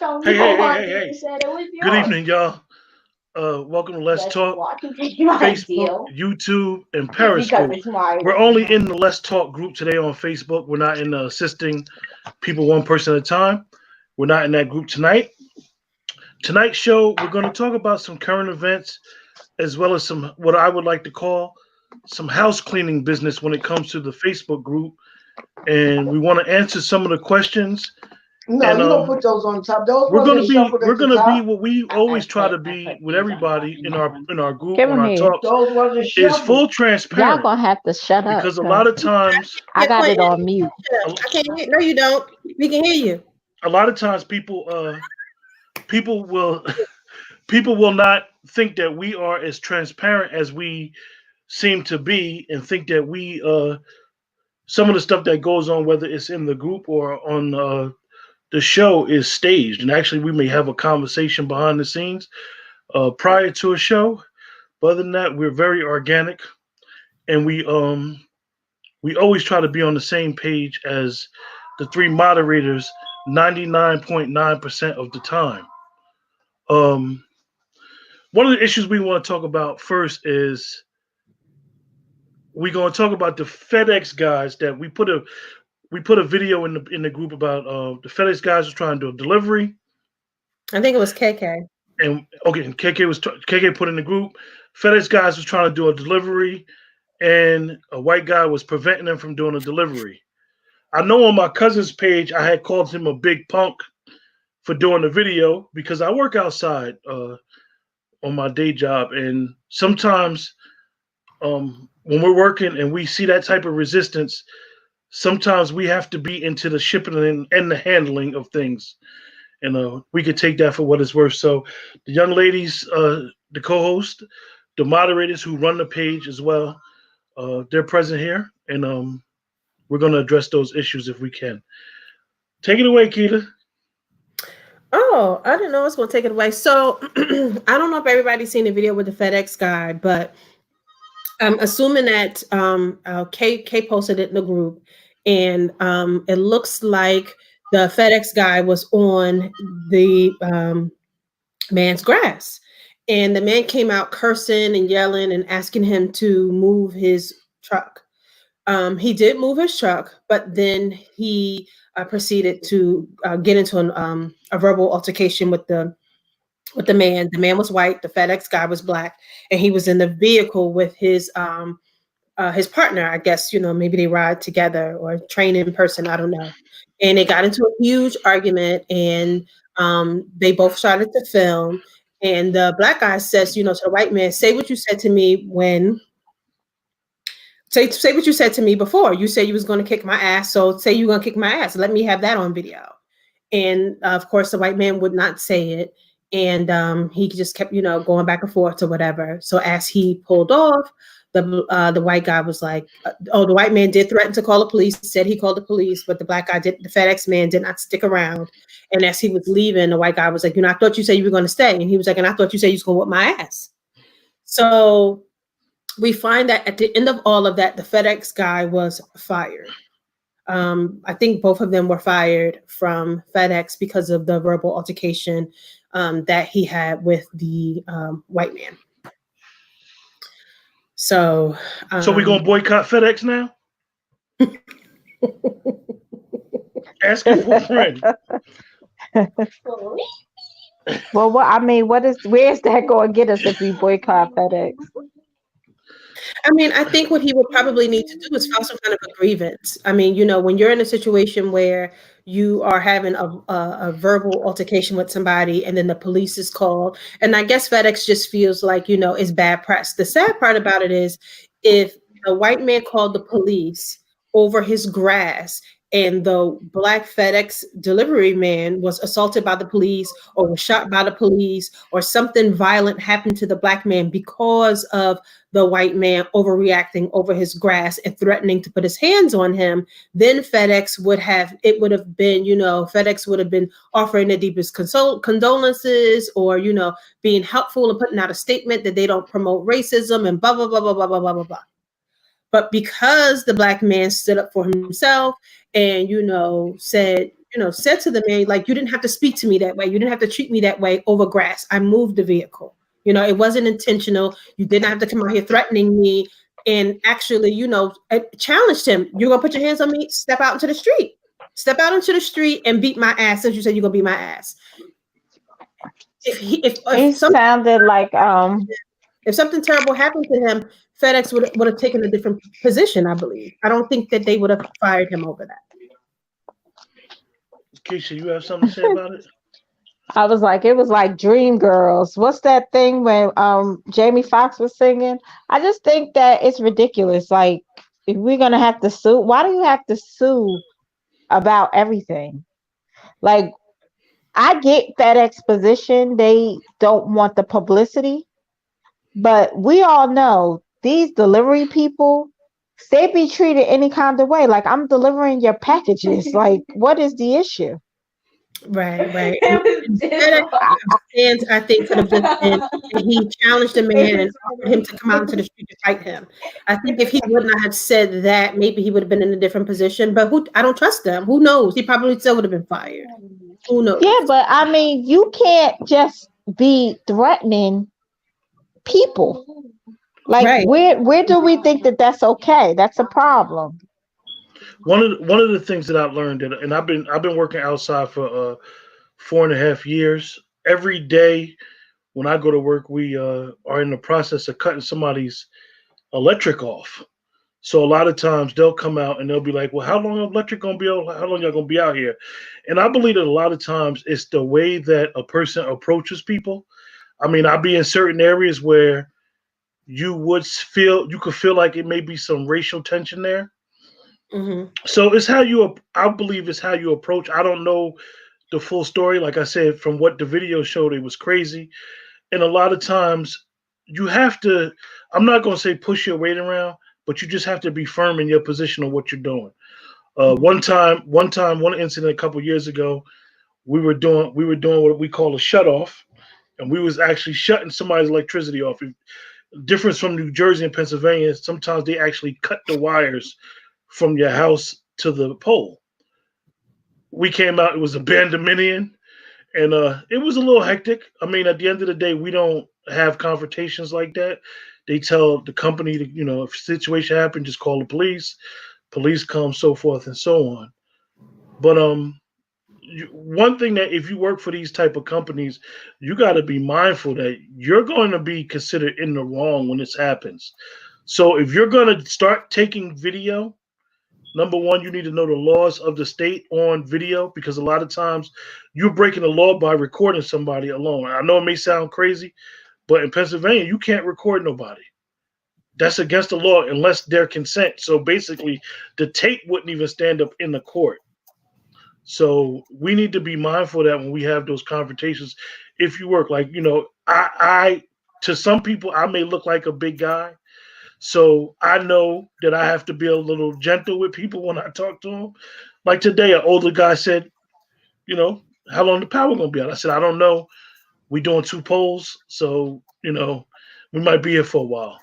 No, Hey, hey, hey, hey, Nobody hey. said it was Good yours. evening, y'all. Welcome to Let's Yes, Talk, you are. I can take your Facebook, idea YouTube, and because Periscope. it's my We're only in the Let's Talk group today on Facebook. We're not in assisting people one person at a time. We're not in that group tonight. Tonight's show, we're going to talk about some current events as well as some what I would like to call some house cleaning business when it comes to the Facebook group. And we want to answer some of the questions. No, And you don't put those on top. Those we're ones gonna get be shuffled we're at the gonna be top. what we always try to I be put with these on top everybody in that one. in our group Give on him our here. talks Those ones are is shuffled. full Y'all transparent gonna have to shut up. because a 'Cause lot of times I got it Quentin, on mute. I can't hear. No, you don't. We can hear you. people will people will not think that we are as transparent as we seem to be and think that we some of the stuff that goes on whether it's in the group or on the show is staged, and actually we may have a conversation behind the scenes prior to a show. But other than that, we're very organic, and we always try to be on the same page as the three moderators 99.9% of the time. Um, One of the issues we want to talk about first is we're going to talk about the FedEx guys that we put a video in the group about the FedEx guys was trying to do a delivery. I think it was KK. And okay, KK put in the group. FedEx guys was trying to do a delivery, and a white guy was preventing them from doing a delivery. I know on my cousin's page I had called him a big punk for doing the video because I work outside on my day job, and sometimes when we're working and we see that type of resistance, sometimes we have to be into the shipping and the handling of things. And we could take that for what it's worth. So the young ladies, the co-host, the moderators who run the page as well, they're present here, and we're going to address those issues if we can. Take it away, Keita. Oh, I didn't know I was going to take it away. So I don't know if everybody's seen the video with the FedEx guy, but I'm assuming that K posted it in the group, and it looks like the FedEx guy was on the man's grass, and the man came out cursing and yelling and asking him to move his truck. He did move his truck, but then he proceeded to get into a verbal altercation with the man. The man was white, the FedEx guy was black, and he was in the vehicle with his partner. I guess, maybe they ride together or train in person. I don't know. And they got into a huge argument, and they both started to film. And the black guy says, to the white man, say what you said to me say what you said to me before. You said you was going to kick my ass. So say you're going to kick my ass. Let me have that on video. And of course, the white man would not say it. And he just kept, going back and forth or whatever. So as he pulled off, the white guy was like, the white man did threaten to call the police, said he called the police, but the black guy the FedEx man did not stick around. And as he was leaving, the white guy was like, I thought you said you were going to stay. And he was like, and I thought you said you was going to whip my ass. So we find that at the end of all of that, the FedEx guy was fired. I think both of them were fired from FedEx because of the verbal altercation that he had with the white man. So we're going to boycott FedEx now? Asking for a friend. Well, where's that going to get us if we boycott FedEx? I mean, I think what he would probably need to do is file some kind of a grievance. I mean, when you're in a situation where you are having a verbal altercation with somebody and then the police is called, and I guess FedEx just feels like, it's bad press. The sad part about it is if a white man called the police over his grass and the black FedEx delivery man was assaulted by the police or was shot by the police or something violent happened to the black man because of the white man overreacting over his grass and threatening to put his hands on him, then FedEx would have been, FedEx would have been offering the deepest condolences or, being helpful and putting out a statement that they don't promote racism and blah, blah, blah, blah, blah, blah, blah, blah, blah. But because the black man stood up for himself and, said, said to the man, like, you didn't have to speak to me that way. You didn't have to treat me that way over grass. I moved the vehicle. It wasn't intentional. You didn't have to come out here threatening me, and actually, challenged him. You're going to put your hands on me? Step out into the street. Step out into the street and beat my ass since you said you're going to beat my ass. He sounded like if something terrible happened to him, FedEx would have taken a different position, I believe. I don't think that they would have fired him over that. Keisha, you have something to say about it? I was like, it was like Dreamgirls. What's that thing when Jamie Foxx was singing? I just think that it's ridiculous. Like, if we're gonna have to sue, why do you have to sue about everything? Like, I get FedEx position, they don't want the publicity, but we all know these delivery people, they be treated any kind of way. Like, I'm delivering your packages. Like, what is the issue? Right. And I think could have just been that he challenged the man and offered him to come out into the street to fight him. I think if he would not have said that, maybe he would have been in a different position. But I don't trust them. Who knows? He probably still would have been fired. Who knows? Yeah, but I mean, you can't just be threatening people. Like, right. where do we think that that's okay? That's a problem. One of the things that I've learned, and I've been working outside for 4.5 years. Every day when I go to work, we are in the process of cutting somebody's electric off. So a lot of times they'll come out and they'll be like, "Well, how long electric gonna be out? How long y'all gonna be out here?" And I believe that a lot of times it's the way that a person approaches people. I mean, I'll be in certain areas where you could feel like it may be some racial tension there. Mm-hmm. So I believe it's how you approach. I don't know the full story. Like I said, from what the video showed, it was crazy. And a lot of times you have to, I'm not going to say push your weight around, but you just have to be firm in your position on what you're doing. One incident a couple years ago, we were doing what we call a shut off, and we was actually shutting somebody's electricity off. Difference from New Jersey and Pennsylvania, sometimes they actually cut the wires from your house to the pole. We came out, it was a bandominion, and it was a little hectic. I mean, at the end of the day, we don't have confrontations like that. They tell the company to, if a situation happened, just call the police. Police come, so forth and so on. But one thing that if you work for these type of companies, you got to be mindful that you're going to be considered in the wrong when this happens. So if you're going to start taking video, number one, you need to know the laws of the state on video, because a lot of times you're breaking the law by recording somebody alone. I know it may sound crazy, but in Pennsylvania, you can't record nobody. That's against the law unless their consent. So basically, the tape wouldn't even stand up in the court. So we need to be mindful that when we have those confrontations, if you work, like, I to some people, I may look like a big guy. So I know that I have to be a little gentle with people when I talk to them. Like today, an older guy said, how long the power going to be out? I said, I don't know. We doing 2 poles. So, we might be here for a while.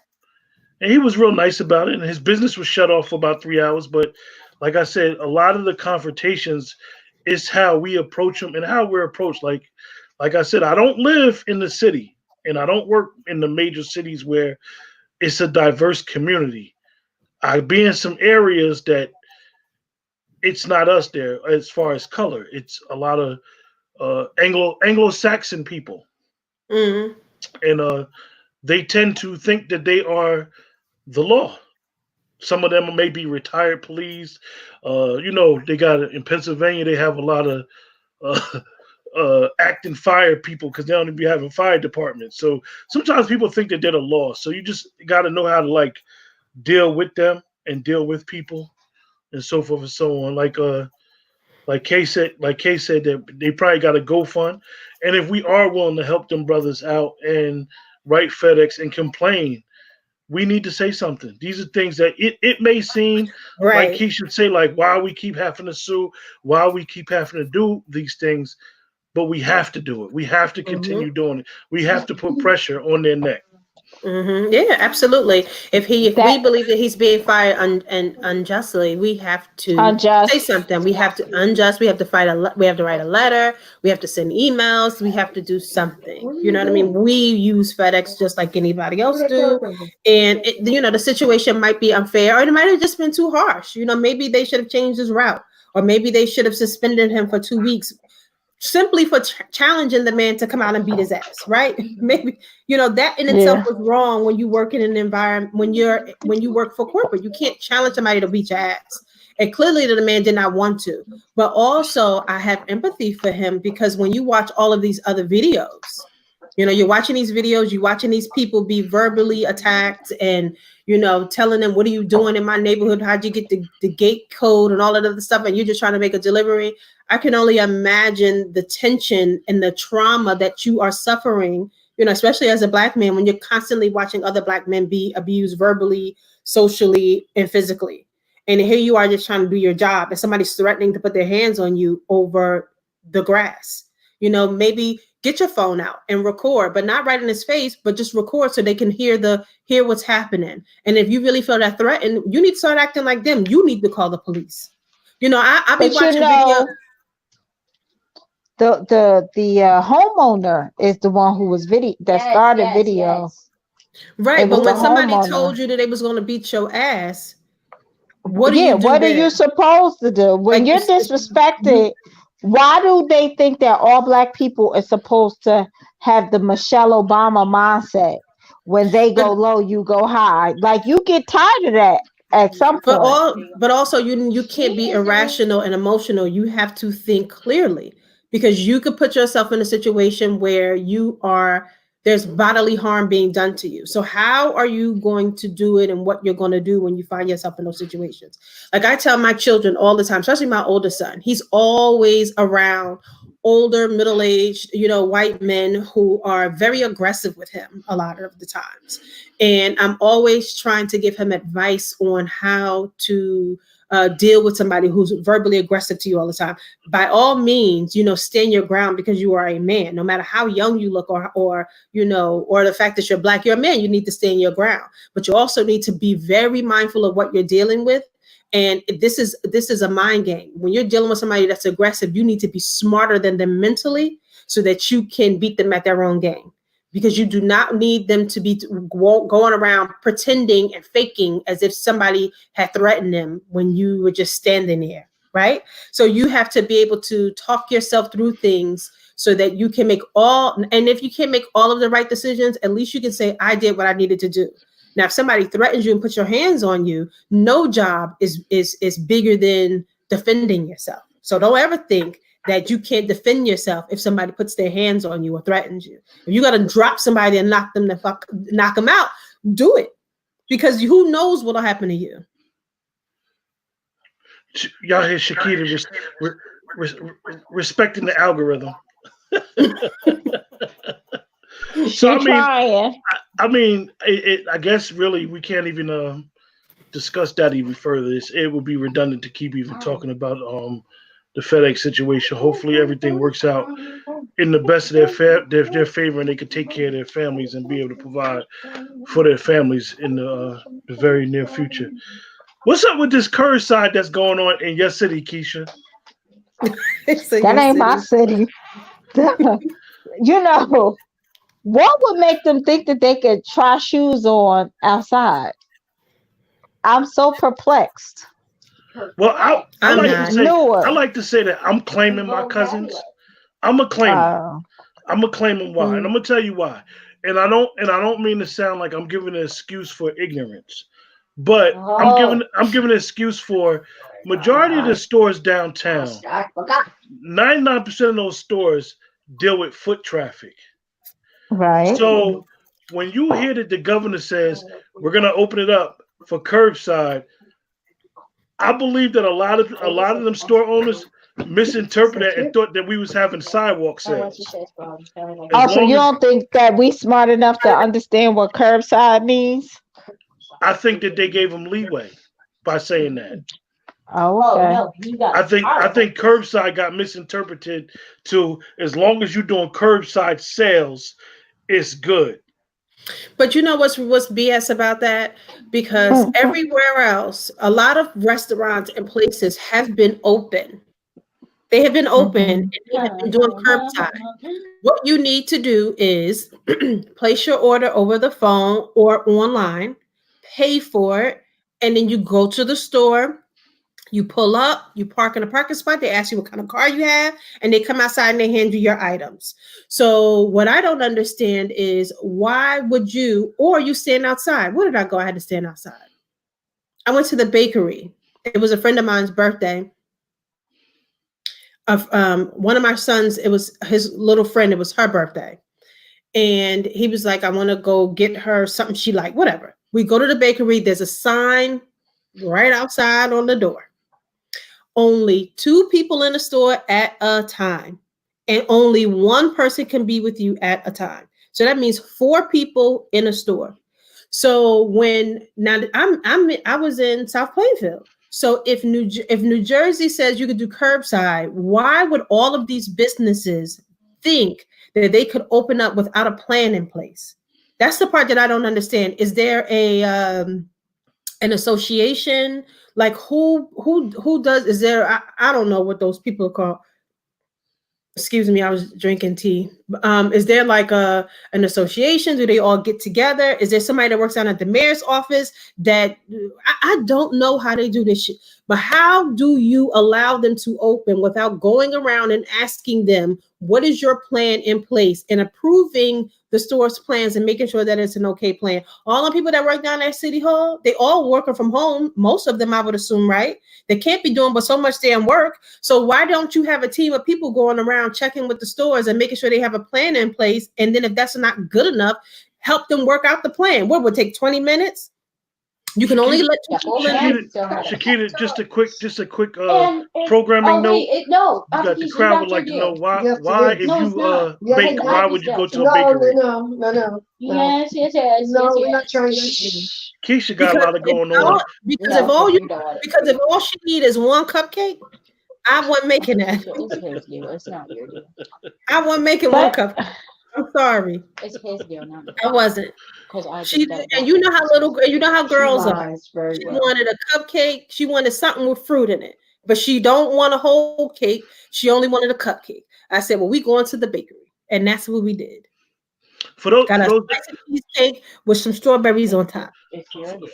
And he was real nice about it. And his business was shut off for about 3 hours. But like I said, a lot of the confrontations is how we approach them and how we're approached. Like I said, I don't live in the city and I don't work in the major cities where it's a diverse community. I be in some areas that it's not us there as far as color. It's a lot of Anglo-Saxon people. Mm-hmm. And they tend to think that they are the law. Some of them may be retired police. They got in Pennsylvania, they have a lot of acting fire people because they don't even be having fire departments. So sometimes people think that they're the law. So you just got to know how to deal with them and deal with people and so forth and so on. Like Kay said that they probably got a GoFund. And if we are willing to help them brothers out and write FedEx and complain, we need to say something. These are things that it may seem right. like he should say, like, why we keep having to sue, why we keep having to do these things, but we have to do it. We have to continue doing it. We have to put pressure on their neck. Yeah, absolutely. If we That believe that he's being fired and unjustly, we have to say unjust. something. We have to unjust. We have to we have to write a letter. We have to send emails. We have to do something. You know what I mean? We use FedEx just like anybody else do, and the situation might be unfair, or it might have just been too harsh. Maybe they should have changed his route, or maybe they should have suspended him for 2 weeks simply for challenging the man to come out and beat his ass, right? Maybe that in itself Yeah. was wrong when you work in an environment when you work for corporate. You can't challenge somebody to beat your ass. And clearly the man did not want to. But also I have empathy for him because when you watch all of these other videos, you're watching these videos, you're watching these people be verbally attacked and telling them, what are you doing in my neighborhood? How'd you get the gate code and all of the stuff? And you're just trying to make a delivery. I can only imagine the tension and the trauma that you are suffering, especially as a Black man, when you're constantly watching other Black men be abused verbally, socially, and physically. And here you are just trying to do your job and somebody's threatening to put their hands on you over the grass. Maybe get your phone out and record, but not right in his face, but just record so they can hear what's happening. And if you really feel that threatened, you need to start acting like them. You need to call the police. I be But watching videos. The homeowner is the one who was started video. Right, It but was when the somebody homeowner. told you that they was going to beat your ass, what do Yeah, you do what are then? you supposed to do when Like, you're it's- disrespected? Why do they think that all Black people are supposed to have the Michelle Obama mindset? When they go But- low, you go high. Like you get tired of that at some point. But also you can't be irrational and emotional. You have to think clearly because you could put yourself in a situation where there's bodily harm being done to you. So how are you going to do it and what you're going to do when you find yourself in those situations? Like I tell my children all the time, especially my oldest son, he's always around older, middle-aged, white men who are very aggressive with him a lot of the times. And I'm always trying to give him advice on how to deal with somebody who's verbally aggressive to you all the time. By all means, stand your ground because you are a man. No matter how young you look or the fact that you're Black, you're a man, you need to stand your ground. But you also need to be very mindful of what you're dealing with. And this is a mind game. When you're dealing with somebody that's aggressive, you need to be smarter than them mentally so that you can beat them at their own game. Because you do not need them to be going around pretending and faking as if somebody had threatened them when you were just standing there, right? So you have to be able to talk yourself through things so that you can make and if you can't make all of the right decisions, at least you can say, I did what I needed to do. Now, if somebody threatens you and puts your hands on you, no job is bigger than defending yourself. So don't ever think that you can't defend yourself if somebody puts their hands on you or threatens you. If you got to drop somebody and knock them out, do it. Because who knows what'll happen to you. Y'all hear Shakita respecting the algorithm. So Trying. I guess really we can't even discuss that even further. It would be redundant to keep even talking about the FedEx situation. Hopefully everything works out in the best of their favor, and they can take care of their families and be able to provide for their families in the very near future. What's up with this curbside that's going on in your city, Keisha? That ain't my city. What would make them think that they could try shoes on outside? I'm so perplexed. Well, I like to say that I'm claiming my cousins. I'm a claimant. I'm a claiming why, and I'm gonna tell you why. And I don't mean to sound like I'm giving an excuse for ignorance, but I'm giving an excuse for majority of the stores downtown. 99% of those stores deal with foot traffic. Right. So when you hear that the governor says we're gonna open it up for curbside, I believe that a lot of them store owners misinterpreted and thought that we was having sidewalk sales. Also, you don't think that we smart enough to understand what curbside means? I think that they gave them leeway by saying that. Oh, okay. I think curbside got misinterpreted to as long as you're doing curbside sales, it's good. But you know what's BS about that? Because everywhere else, a lot of restaurants and places have been open. They have been open and they have been doing curbside. What you need to do is place your order over the phone or online, pay for it, and then you go to the store. You pull up, you park in a parking spot. They ask you what kind of car you have, and they come outside and they hand you your items. So what I don't understand is why would you, or you stand outside? Where did I go? I had to stand outside. I went to the bakery. It was a friend of mine's birthday. Of one of my sons, it was his little friend. It was her birthday, and he was like, "I want to go get her something she liked." Whatever. We go to the bakery. There's a sign right outside on the door. Only 2 people in the store at a time, and only 1 person can be with you at a time. So that means 4 people in a store. So when now I was in South Plainfield. So if New Jersey says you could do curbside, why would all of these businesses think that they could open up without a plan in place? That's the part that I don't understand. Is there an association? Like who does, is there, I don't know what those people are called. Excuse me, I was drinking tea. Is there like an association? Do they all get together? Is there somebody that works down at the mayor's office that I don't know how they do this shit, but how do you allow them to open without going around and asking them, what is your plan in place, and approving the store's plans and making sure that it's an okay plan? All the people that work down at City Hall, they all working from home. Most of them, I would assume, right? They can't be doing but so much damn work. So why don't you have a team of people going around checking with the stores and making sure they have a plan in place? And then if that's not good enough, help them work out the plan. What would take 20 minutes? You can only let Shakita, just a quick programming note. You got the crowd would like to know why if you bake, why would you go to a bakery? No. Yes. No, we're not trying to. Keisha got a lot of going on. Because if all she need is 1 cupcake, I wasn't making that. It's not your deal. I wasn't making 1 cupcake. I'm sorry. It's his deal, not I wasn't. And you know how girls are. She wanted a cupcake. She wanted something with fruit in it, but she don't want a whole cake. She only wanted a cupcake. I said, well, we going to the bakery, and that's what we did. Got a spicy cheesecake with some strawberries on top.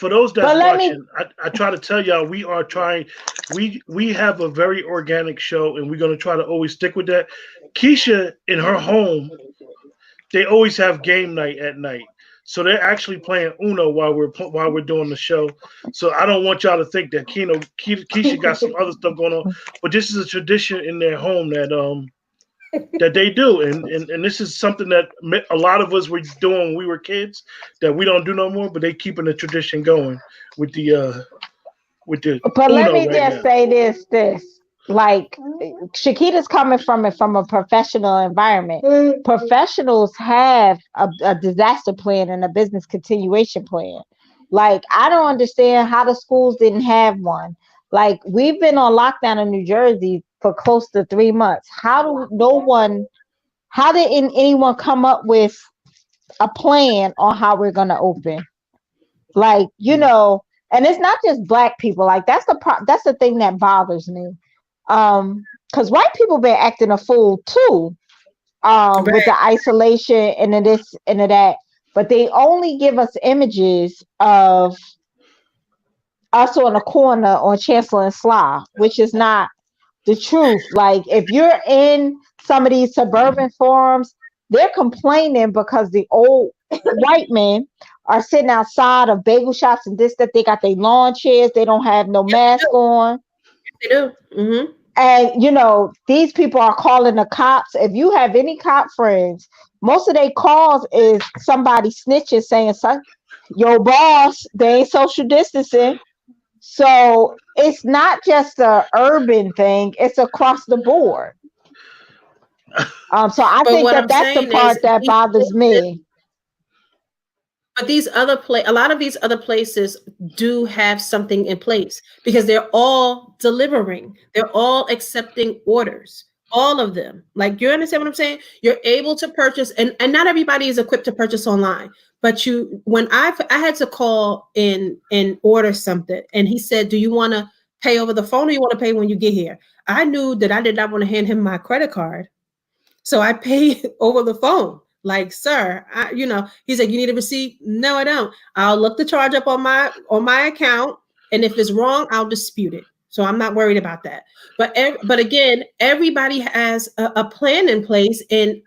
For those that's watching, I try to tell y'all we are trying. We have a very organic show, and we're going to try to always stick with that. Keisha in her home, they always have game night at night. So they're actually playing Uno while we're doing the show. So I don't want y'all to think that Keisha got some other stuff going on, but this is a tradition in their home that they do, and this is something that a lot of us were doing when we were kids that we don't do no more. But they keeping the tradition going with the. But Uno let me right just now. say this. Like Shakita's coming from it from a professional environment. Professionals have a disaster plan and a business continuation plan. Like I don't understand how the schools didn't have one. Like we've been on lockdown in New Jersey for close to 3 months. How did anyone come up with a plan on how we're gonna open? Like, and it's not just Black people. Like that's the thing that bothers me. Because white people been acting a fool too, with the isolation and this and that, but they only give us images of us on a corner on Chancellor and Sly, which is not the truth. Like if you're in some of these suburban forums, they're complaining because the old white men are sitting outside of bagel shops and this, that they got their lawn chairs, they don't have no mask on. They do. Mm-hmm. And these people are calling the cops. If you have any cop friends, most of their calls is somebody snitching saying, your boss, they ain't social distancing. So it's not just a urban thing, it's across the board. So I think that's the part that bothers me. But a lot of these other places do have something in place because they're all delivering. They're all accepting orders. All of them. Like, you understand what I'm saying? You're able to purchase, and not everybody is equipped to purchase online, But when I had to call in and order something, and he said, "Do you want to pay over the phone or you want to pay when you get here?" I knew that I did not want to hand him my credit card, so I paid over the phone. Like, sir, he said, "You need a receipt?" No, I don't. I'll look the charge up on my account, and if it's wrong, I'll dispute it. So I'm not worried about that. But again, everybody has a plan in place, and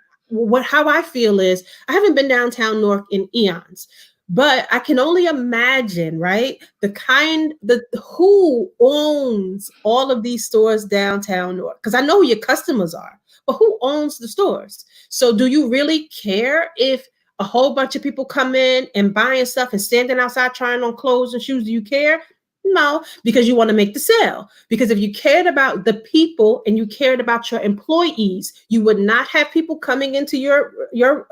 how I feel is I haven't been downtown North in eons, but I can only imagine, right? Who owns all of these stores downtown North? Because I know who your customers are, but who owns the stores? So do you really care if a whole bunch of people come in and buying stuff and standing outside trying on clothes and shoes? Do you care? No, because you want to make the sale. Because if you cared about the people and you cared about your employees, you would not have people coming into your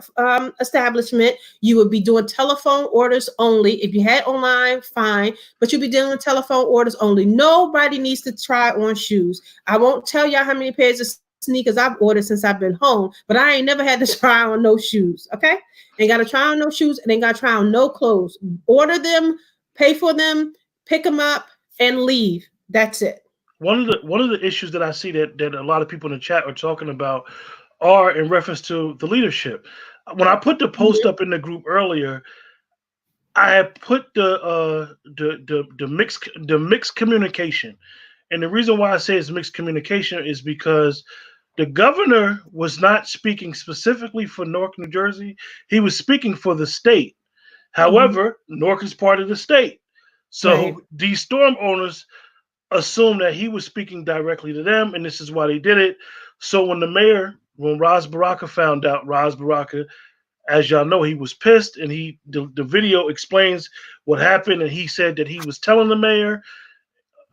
establishment. You would be doing telephone orders only. If you had online, fine, but you'd be doing telephone orders only. Nobody needs to try on shoes. I won't tell y'all how many pairs of sneakers I've ordered since I've been home, but I ain't never had to try on no shoes. Okay, ain't got to try on no shoes and ain't got to try on no clothes. Order them, pay for them, pick them up, and leave. That's it. One of the issues that I see that a lot of people in the chat are talking about are in reference to the leadership. When I put the post up in the group earlier, I had put the mixed communication, and the reason why I say it's mixed communication is because the governor was not speaking specifically for Newark, New Jersey. He was speaking for the state. However, Newark is part of the state. So these storm owners assumed that he was speaking directly to them, and this is why they did it. So when Ras Baraka found out, Ras Baraka, as y'all know, he was pissed, and the video explains what happened, and he said that he was telling the mayor,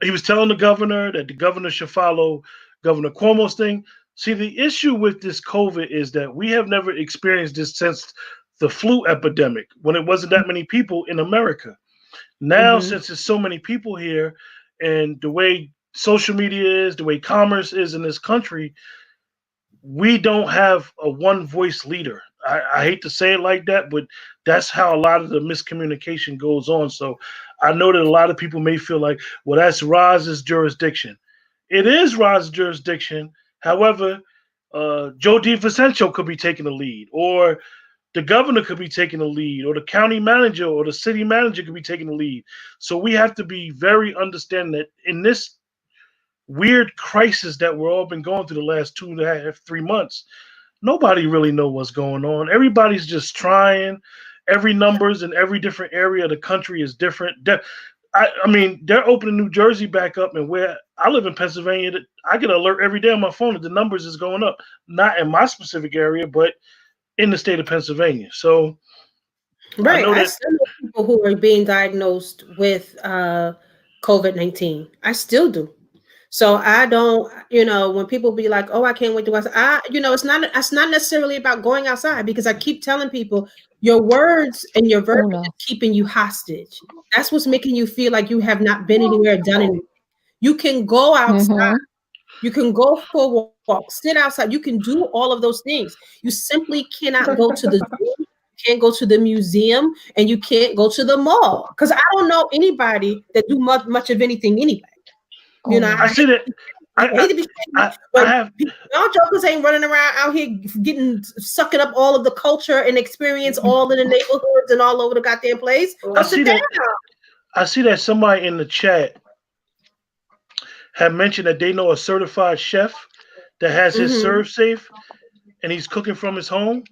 he was telling the governor that the governor should follow Governor Cuomo's thing. See, the issue with this COVID is that we have never experienced this since the flu epidemic, when it wasn't that many people in America. Now, since there's so many people here, and the way social media is, the way commerce is in this country, we don't have a one voice leader. I hate to say it like that, but that's how a lot of the miscommunication goes on. So I know that a lot of people may feel like, well, that's Roz's jurisdiction. It is Roz's jurisdiction. However, Joe DiVincenzo could be taking the lead, or the governor could be taking the lead, or the county manager or the city manager could be taking the lead. So we have to be very understanding that in this weird crisis that we're all been going through the last 2.5, 3 months, nobody really know what's going on. Everybody's just trying. Every numbers in every different area of the country is different. I mean, they're opening New Jersey back up, and where I live in Pennsylvania, I get an alert every day on my phone that the numbers is going up. Not in my specific area, but in the state of Pennsylvania. So I still know people who are being diagnosed with COVID-19. I still do. So I don't, when people be like, "Oh, I can't wait to go outside," it's not necessarily about going outside, because I keep telling people your words and your verbiage is keeping you hostage. That's what's making you feel like you have not been anywhere, done anything. You can go outside. You can go for a walk, sit outside. You can do all of those things. You simply cannot go to the zoo, you can't go to the museum, and you can't go to the mall. Because I don't know anybody that do much of anything anyway. I see that. Y'all jokers ain't running around out here sucking up all of the culture and experience all in the neighborhoods and all over the goddamn place. I see that somebody in the chat had mentioned that they know a certified chef that has his serve safe and he's cooking from his home.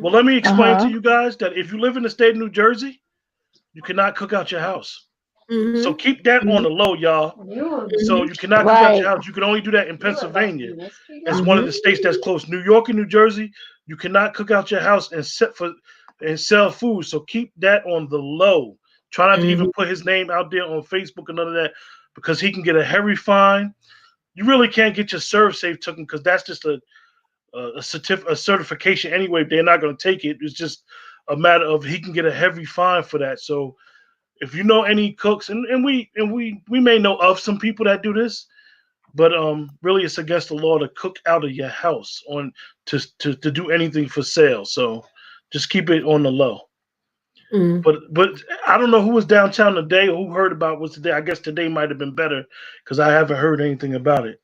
Well, let me explain to you guys that if you live in the state of New Jersey, you cannot cook out your house. So keep that on the low, y'all. So you cannot cook out your house. You can only do that in Pennsylvania. It's one of the states that's close. New York and New Jersey, you cannot cook out your house and sell food. So keep that on the low. Try not to even put his name out there on Facebook and none of that, because he can get a heavy fine. You really can't get your serve safe taken, because that's just a certification anyway. They're not going to take it. It's just a matter of he can get a heavy fine for that. So if you know any cooks, and we may know of some people that do this, but really it's against the law to cook out of your house to do anything for sale. So just keep it on the low. Mm. But I don't know who was downtown today or who heard about what's today. I guess today might have been better because I haven't heard anything about it.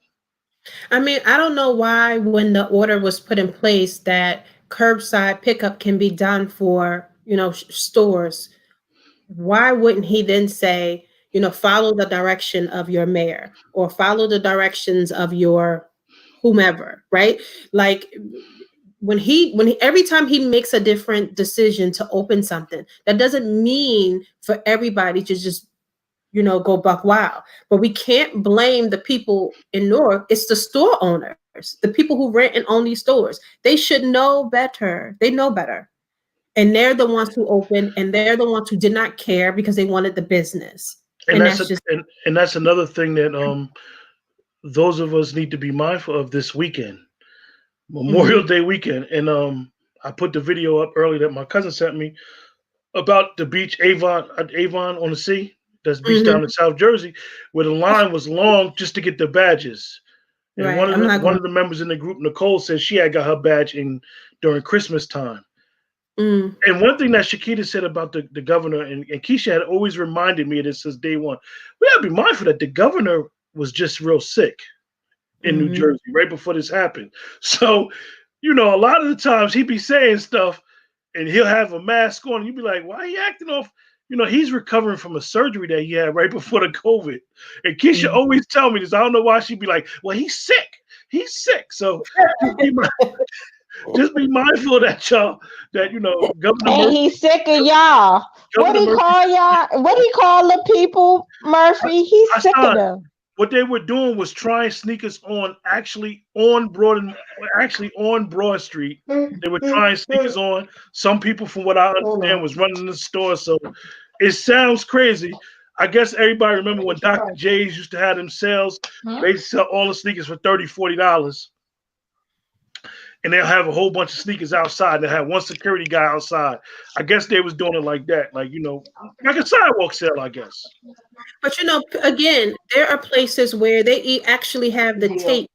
I mean, I don't know why when the order was put in place that curbside pickup can be done for, stores, why wouldn't he then say, follow the direction of your mayor or follow the directions of your whomever, right? Like when he every time he makes a different decision to open something, that doesn't mean for everybody to just go buck wild. But we can't blame the people in Newark. It's the store owners, the people who rent and own these stores. They should know better. They know better. And they're the ones who opened, and they're the ones who did not care because they wanted the business. And that's another thing that those of us need to be mindful of this weekend, Memorial Day weekend. And I put the video up earlier that my cousin sent me about the beach Avon on the Sea. That's beach down in South Jersey, where the line was long just to get the badges. And right. one of the members in the group, Nicole, said she had got her badge during Christmas time. Mm. And one thing that Shakita said about the governor, and Keisha had always reminded me of this since day one, we have to be mindful that the governor was just real sick in New Jersey right before this happened. So, a lot of the times he'd be saying stuff and he'll have a mask on and you'd be like, why are you acting off? He's recovering from a surgery that he had right before the COVID. And Keisha always tell me this. I don't know why she'd be like, well, he's sick. He's sick. So just be mindful of that, y'all. That Governor. And he's sick of y'all. What do he call y'all? What do he call the people, Murphy? He's sick of them. What they were doing was trying sneakers on on Broad Street. They were trying sneakers on. Some people, from what I understand, was running the store. So it sounds crazy. I guess everybody remember when Dr. J's used to have them sales. They sell all the sneakers for $30, $40. And they'll have a whole bunch of sneakers outside. They have one security guy outside. I guess they was doing it like that, like a sidewalk sale, I guess. But again, there are places where they actually have the tape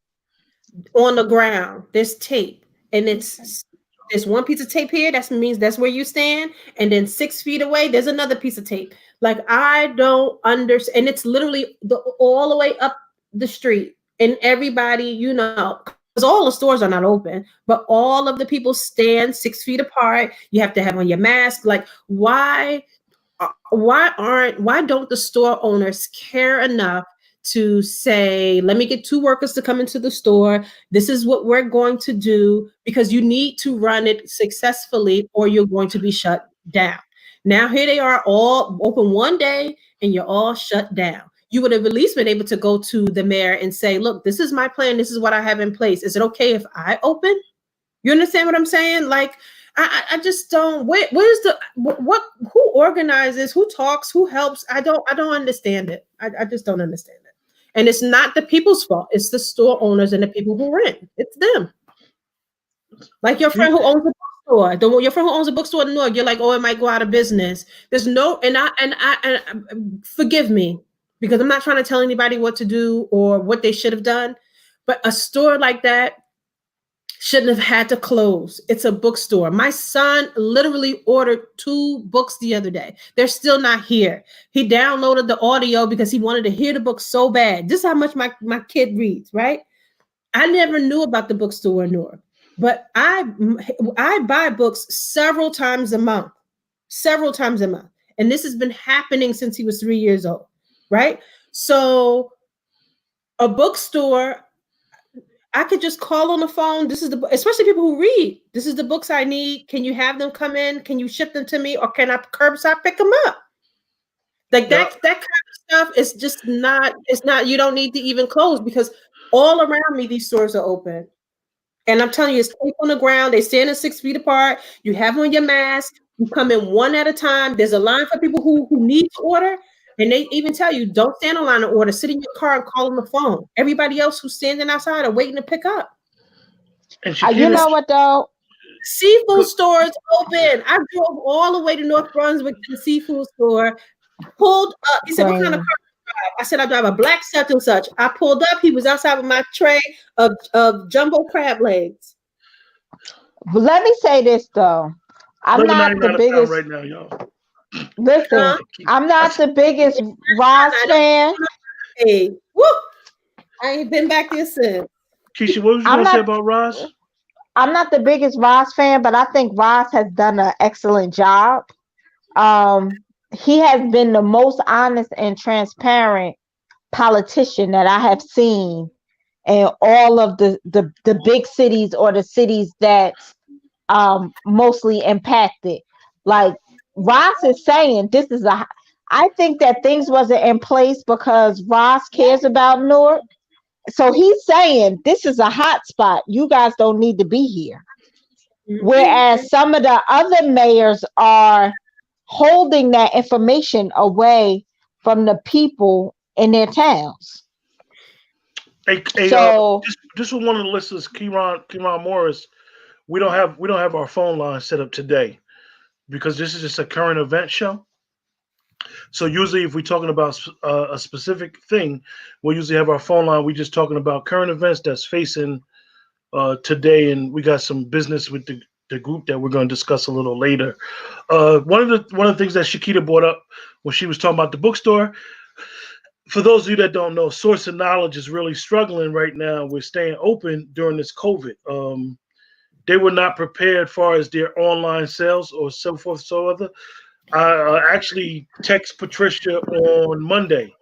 on the ground. There's tape, and there's one piece of tape here. That means that's where you stand, and then 6 feet away, there's another piece of tape. Like I don't understand, and it's literally all the way up the street, and everybody, because all the stores are not open, but all of the people stand 6 feet apart. You have to have on your mask. Like, why don't the store owners care enough to say, let me get 2 workers to come into the store. This is what we're going to do, because you need to run it successfully or you're going to be shut down. Now, here they are all open one day and you're all shut down. You would have at least been able to go to the mayor and say, look, this is my plan. This is what I have in place. Is it okay if I open? You understand what I'm saying? Like, I just don't, who organizes, who talks, who helps? I don't understand it. I just don't understand it. And it's not the people's fault. It's the store owners and the people who rent. It's them. Like your friend who owns a bookstore, your friend who owns a bookstore in Newark, you're like, oh, it might go out of business. There's no, and forgive me, because I'm not trying to tell anybody what to do or what they should have done, but a store like that shouldn't have had to close. It's a bookstore. My son literally ordered 2 books the other day. They're still not here. He downloaded the audio because he wanted to hear the book so bad. This is how much my kid reads, right? I never knew about the bookstore in Newark, but I buy books several times a month. And this has been happening since he was 3 years old. Right? So a bookstore, I could just call on the phone. This is especially people who read. This is the books I need. Can you have them come in? Can you ship them to me? Or can I curbside pick them up? Like that kind of stuff is just not, you don't need to even close, because all around me, these stores are open. And I'm telling you, it's tape on the ground. They stand 6 feet apart. You have on your mask. You come in one at a time. There's a line for people who need to order. And they even tell you, don't stand in line to order. Sit in your car and call on the phone. Everybody else who's standing outside are waiting to pick up. And you know what, though? Seafood stores open. I drove all the way to North Brunswick to the seafood store, pulled up. He said, what kind of car do you drive? I said, I drive a black such and such. I pulled up. He was outside with my tray of jumbo crab legs. Let me say this, though. I'm not the biggest. Right now, y'all. Listen, Huh? I'm not the biggest Ross fan. Hey, woo! I ain't been back there since. Keisha, what was you I'm gonna say not about Ross? I'm not the biggest Ross fan, but I think Ross has done an excellent job. He has been the most honest and transparent politician that I have seen in all of the big cities or the cities that's mostly impacted. Like Ross is saying, this is a. I think that things wasn't in place because Ross cares about Newark. So he's saying this is a hot spot. You guys don't need to be here. Whereas some of the other mayors are holding that information away from the people in their towns. Hey, So this was one of the listeners, Kieran Morris. We don't have our phone line set up today because this is just a current event show. So usually, if we're talking about a specific thing, we'll usually have our phone line. We're just talking about current events that's facing today, and we got some business with the group that we're going to discuss a little later. One of the things that Shakita brought up when she was talking about the bookstore. For those of you that don't know, Source of Knowledge is really struggling right now with staying open during this COVID. They were not prepared as far as their online sales or so forth, so other. I actually text Patricia on Monday,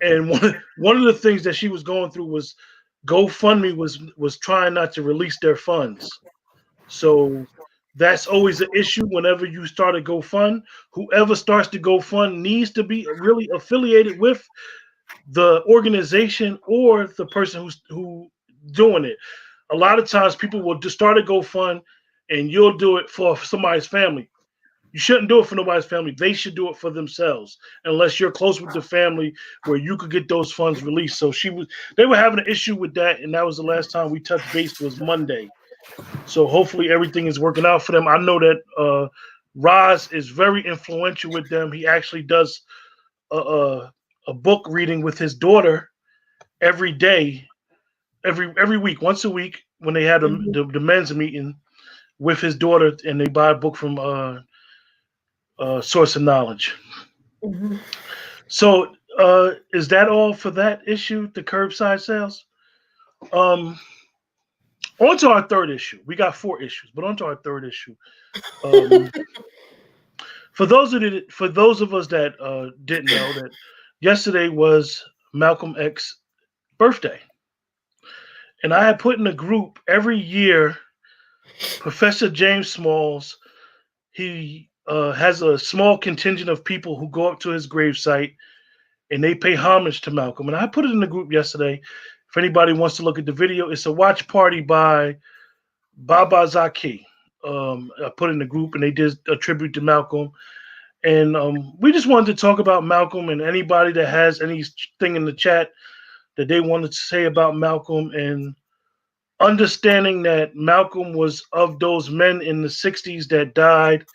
and one of the things that she was going through was GoFundMe was trying not to release their funds. So that's always an issue whenever you start a GoFund. Whoever starts the GoFund needs to be really affiliated with the organization or the person who doing it. A lot of times people will just start a GoFund and you'll do it for somebody's family. You shouldn't do it for nobody's family. They should do it for themselves, unless you're close with the family where you could get those funds released. So they were having an issue with that, and that was the last time we touched base was Monday. So hopefully everything is working out for them. I know that Roz is very influential with them. He actually does a book reading with his daughter every day, every week, once a week when they had the men's meeting with his daughter, and they buy a book from Source of Knowledge. Mm-hmm. So is that all for that issue, the curbside sales? On to our third issue. We got 4 issues, but on to our third issue. For those of us that didn't know, that yesterday was Malcolm X's birthday, and I had put in a group every year. Professor James Smalls, he has a small contingent of people who go up to his gravesite and they pay homage to Malcolm. And I put it in the group yesterday. If anybody wants to look at the video, it's a watch party by Baba Zaki. I put in the group and they did a tribute to Malcolm. And we just wanted to talk about Malcolm, and anybody that has anything in the chat that they wanted to say about Malcolm, and understanding that Malcolm was of those men in the 60s that died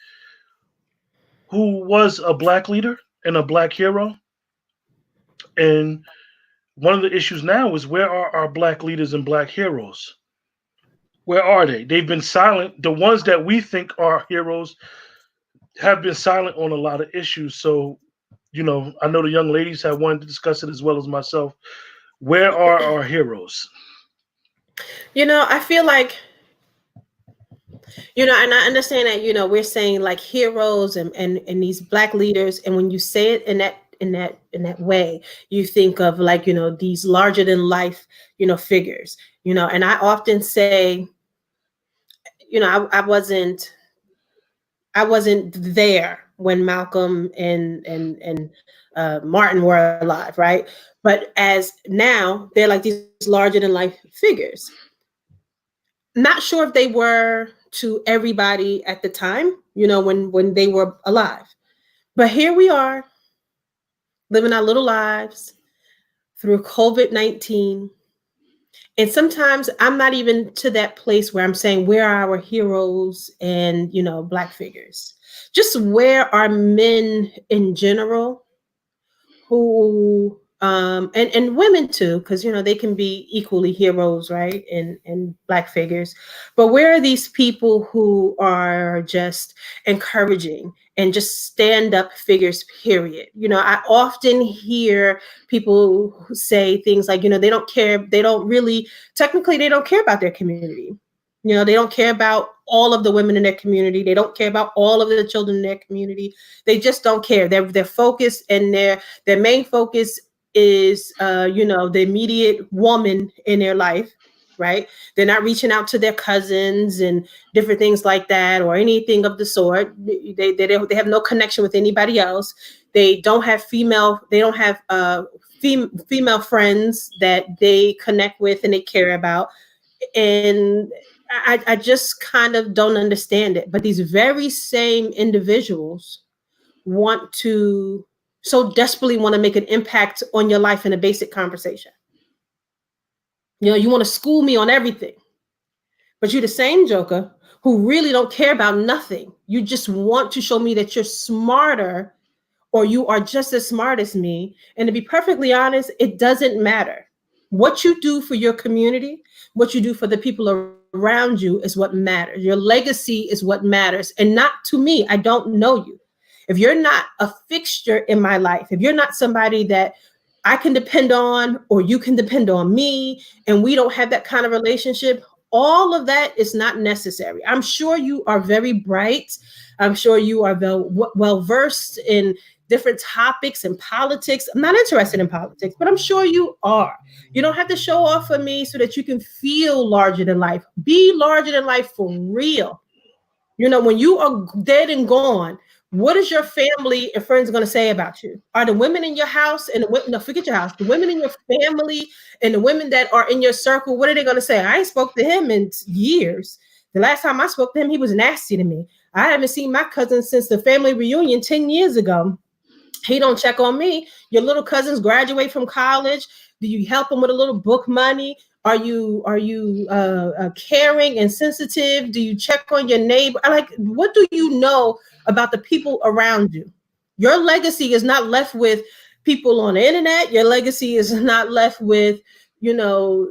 who was a black leader and a black hero. And one of the issues now is, where are our black leaders and black heroes? Where are they? They've been silent. The ones that we think are heroes have been silent on a lot of issues. So, I know the young ladies have wanted to discuss it as well as myself. Where are our heroes? I feel like, and I understand that, we're saying like heroes and these black leaders. And when you say it in that way, you think of like, these larger than life, figures, and I often say, I wasn't there when Malcolm and Martin were alive, right? But as now, they're like these larger than life figures. Not sure if they were to everybody at the time, when they were alive. But here we are, living our little lives through COVID-19. And sometimes I'm not even to that place where I'm saying, where are our heroes and, black figures? Just where are men in general who, and women too, because, they can be equally heroes, right? And black figures. But where are these people who are just encouraging and just stand up figures, period. I often hear people who say things like, they don't care. They don't really, technically, they don't care about their community. They don't care about all of the women in their community. They don't care about all of the children in their community. They just don't care. Their focus and their main focus is, the immediate woman in their life, right? They're not reaching out to their cousins and different things like that or anything of the sort. They have no connection with anybody else. They don't have female friends that they connect with and they care about. And I just kind of don't understand it. But these very same individuals so desperately want to make an impact on your life in a basic conversation. You want to school me on everything, but you're the same joker who really don't care about nothing. You just want to show me that you're smarter or you are just as smart as me. And to be perfectly honest, it doesn't matter. What you do for your community, what you do for the people around you is what matters. Your legacy is what matters, and not to me. I don't know you. If you're not a fixture in my life, if you're not somebody that I can depend on, or you can depend on me, and we don't have that kind of relationship, all of that is not necessary. I'm sure you are very bright. I'm sure you are well-versed in different topics and politics. I'm not interested in politics, but I'm sure you are. You don't have to show off for me so that you can feel larger than life. Be larger than life for real. When you are dead and gone, what is your family and friends going to say about you? Are the women in your house and forget your house, the women in your family and the women that are in your circle, what are they going to say? I ain't spoke to him in years. The last time I spoke to him, he was nasty to me. I haven't seen my cousin since the family reunion 10 years ago. He don't check on me. Your little cousins graduate from college. Do you help them with a little book money? Are you caring and sensitive? Do you check on your neighbor? What do you know about the people around you? Your legacy is not left with people on the internet. Your legacy is not left with, not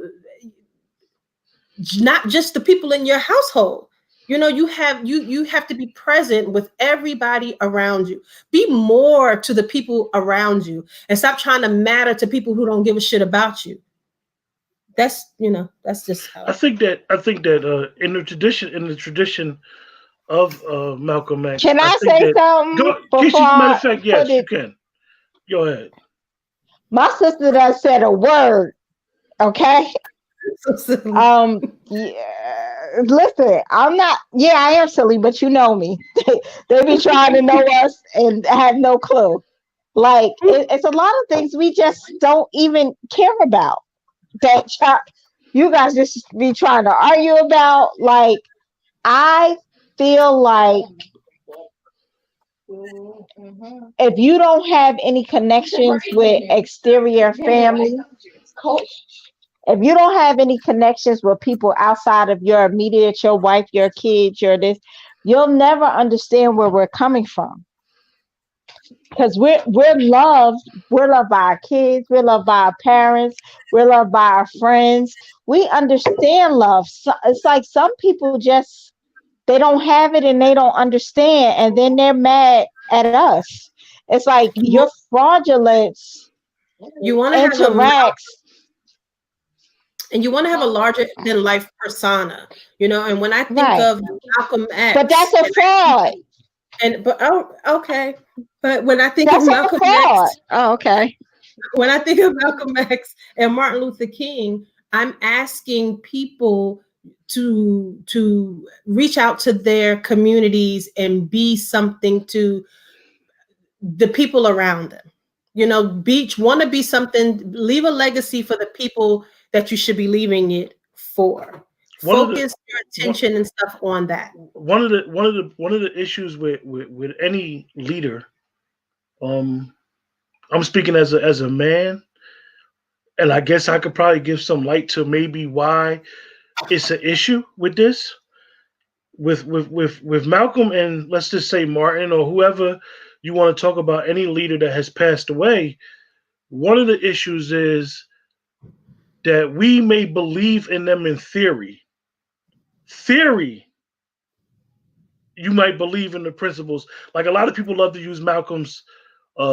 just the people in your household. You have to be present with everybody around you. Be more to the people around you and stop trying to matter to people who don't give a shit about you. That's just how I think that in the tradition of Malcolm X. Can I say something? Matter of fact, yes, you can. Go ahead. My sister done said a word. Okay. Listen, I'm not. Yeah, I am silly, but you know me. They be trying to know us and have no clue. It's a lot of things we just don't even care about. That you guys just be trying to argue about. I feel like if you don't have any connections with exterior family, if you don't have any connections with people outside of your immediate, your wife, your kids, your this, you'll never understand where we're coming from. Because we're loved by our kids, we're loved by our parents, we're loved by our friends. We understand love. So it's like some people just, they don't have it and they don't understand, and then they're mad at us. It's like your fraudulence interacts. And you want to have a larger than life persona, and when I think of Malcolm X. But that's a fraud. Okay. But when I think of Malcolm X. Oh, okay. When I think of Malcolm X and Martin Luther King, I'm asking people to reach out to their communities and be something to the people around them. Want to be something, leave a legacy for the people that you should be leaving it for. Focus your attention and stuff on that. One of the issues with any leader, I'm speaking as a man, and I guess I could probably give some light to maybe why it's an issue with this, with Malcolm, and let's just say Martin or whoever you want to talk about, any leader that has passed away. One of the issues is that we may believe in them in theory, you might believe in the principles. Like a lot of people love to use Malcolm's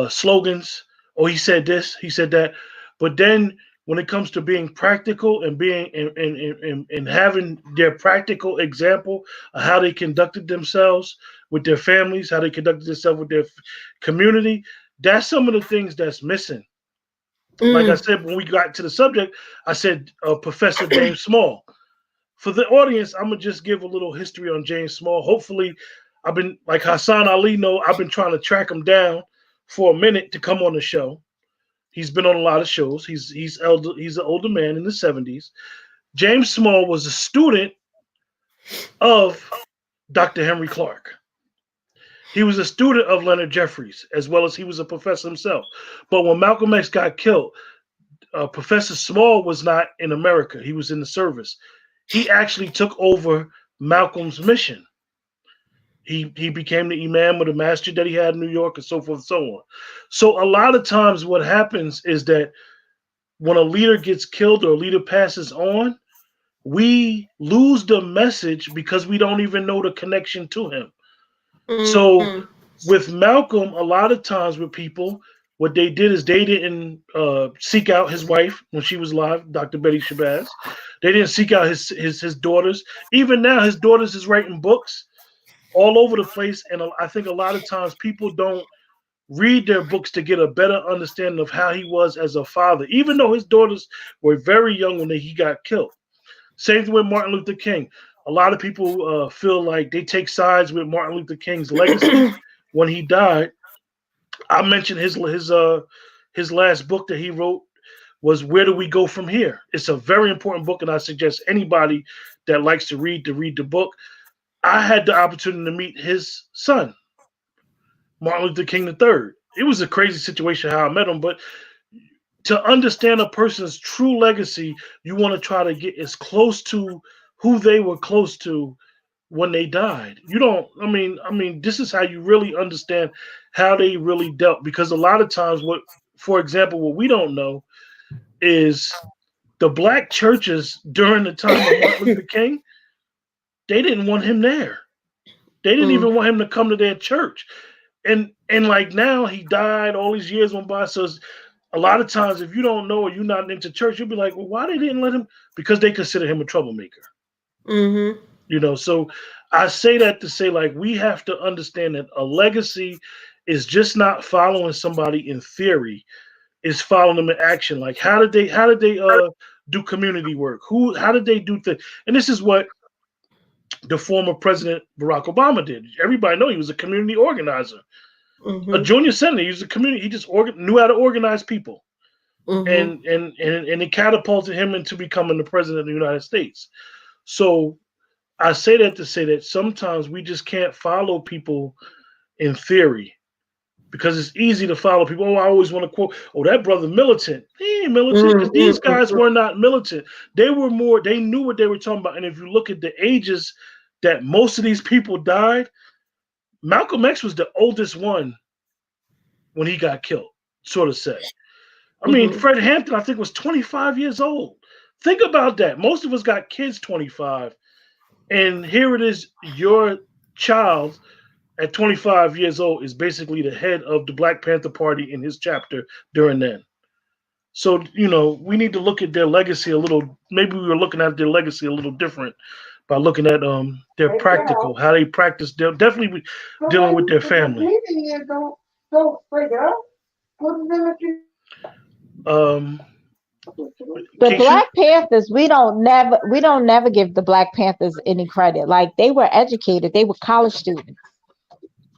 slogans. Oh, he said this, he said that. But then when it comes to being practical and being and having their practical example of how they conducted themselves with their families, how they conducted themselves with their community, that's some of the things that's missing. Like I said, when we got to the subject, I said Professor James Small. For the audience, I'm gonna just give a little history on James Small. Hopefully, I've been like Hassan Ali. I've been trying to track him down for a minute to come on the show. He's been on a lot of shows. He's elder. He's an older man in the 70s. James Small was a student of Dr. Henry Clark. He was a student of Leonard Jeffries, as well as he was a professor himself. But when Malcolm X got killed, Professor Small was not in America. He was in the service. He actually took over Malcolm's mission. He became the imam of the masjid that he had in New York and so forth and so on. So a lot of times what happens is that when a leader gets killed or a leader passes on, we lose the message because we don't even know the connection to him. So with Malcolm, a lot of times with people, what they did is they didn't seek out his wife when she was alive, Dr. Betty Shabazz. They didn't seek out his daughters. Even now, his daughters is writing books all over the place. And I think a lot of times people don't read their books to get a better understanding of how he was as a father, even though his daughters were very young when he got killed. Same thing with Martin Luther King. A lot of people feel like they take sides with Martin Luther King's legacy when he died. I mentioned his last book that he wrote was Where Do We Go From Here? It's a very important book, and I suggest anybody that likes to read the book. I had the opportunity to meet his son, Martin Luther King III. It was a crazy situation how I met him, but to understand a person's true legacy, you want to try to get as close to who they were close to when they died. You don't, I mean, this is how you really understand how they really dealt, because a lot of times for example, what we don't know is the black churches during the time of Martin Luther King, they didn't want him there. They didn't even want him to come to their church. And like now he died, all these years went by. So a lot of times if you don't know or you're not into church, you'll be like, well, why they didn't let him? Because they consider him a troublemaker. You know, so I say that to say, like, we have to understand that a legacy is just not following somebody in theory, is following them in action. Like, how did they do community work? How did they do things? And this is what the former president Barack Obama did. Everybody know he was a community organizer, a junior senator. He was a community. He just knew how to organize people, and it catapulted him into becoming the president of the United States. So I say that to say that sometimes we just can't follow people in theory, because it's easy to follow people. Oh, I always want to quote, oh, that brother militant. He ain't militant, because these guys were not militant. They were more, they knew what they were talking about. And if you look at the ages that most of these people died, Malcolm X was the oldest one when he got killed, sort of say. I mean, Fred Hampton, I think, was 25 years old. Think about that. Most of us got kids 25. And here it is, your child at 25 years old is basically the head of the Black Panther Party in his chapter during then. So, you know, we need to look at their legacy a little. Maybe we were looking at their legacy a little different by looking at their practical, how they practice. They're definitely dealing with their family. The Black Panthers, we don't never give the Black Panthers any credit. Like, they were educated, they were college students.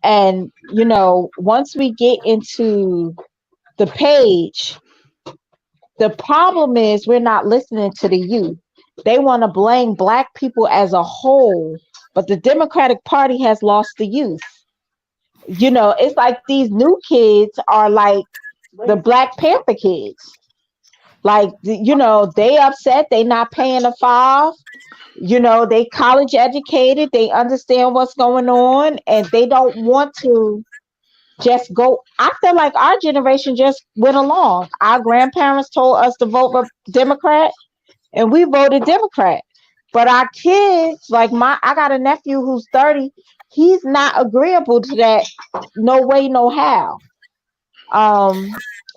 And, you know, once we get into the page, the problem is we're not listening to the youth. They want to blame Black people as a whole, but the Democratic Party has lost the youth. You know, it's like these new kids are like the Black Panther kids. Like, you know, they upset, they not paying a $5. You know, they college educated, they understand what's going on, and they don't want to just go. I feel like our generation just went along. Our grandparents told us to vote for Democrat, and we voted Democrat. But our kids, like I got a nephew who's 30, he's not agreeable to that. No way, no how.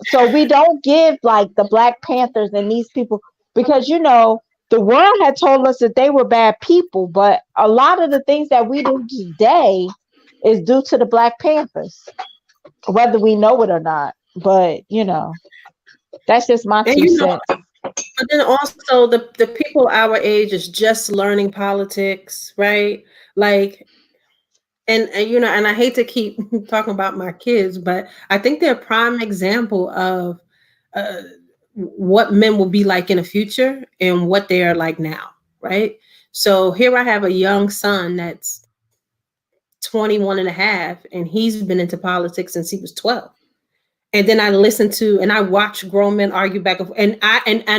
So we don't give like the Black Panthers and these people, because you know the world had told us that they were bad people, but a lot of the things that we do today is due to the Black Panthers, whether we know it or not. But you know, that's just my And 2 you know, cents. but then also the people our age is just learning politics, right? Like, and you know, and I hate to keep talking about my kids, but I think they're a prime example of uh, what men will be like in the future and what they are like now, right? So here I have a young son that's 21 and a half, and he's been into politics since he was 12. And then I listen to and I watch grown men argue back and forth. And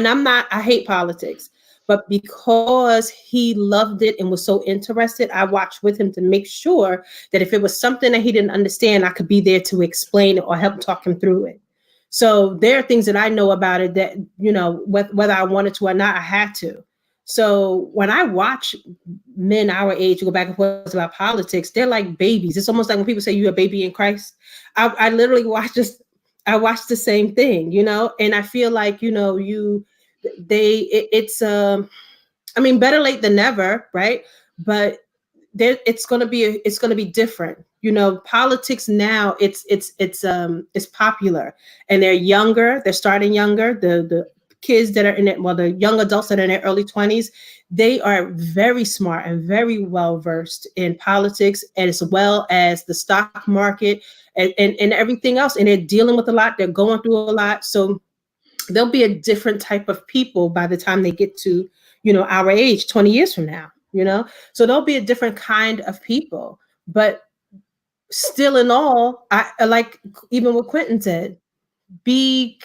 I'm not, I hate politics, but because he loved it and was so interested, I watched with him to make sure that if it was something that he didn't understand, I could be there to explain it or help talk him through it. So there are things that I know about it that, you know, whether I wanted to or not, I had to. So when I watch men our age go back and forth about politics, they're like babies. It's almost like when people say you're a baby in Christ. I literally watch this. I watch the same thing, you know, and I feel like, you know, it's I mean, better late than never, right? But it's going to be different. You know, politics now it's popular, and they're younger. They're starting younger. The kids that are in it, well, the young adults that are in their early 20s, they are very smart and very well versed in politics, as well as the stock market and everything else. And they're dealing with a lot. They're going through a lot. So they'll be a different type of people by the time they get to, you know, our age 20 years from now, you know. So they'll be a different kind of people. But still in all, I like even what Quentin said, be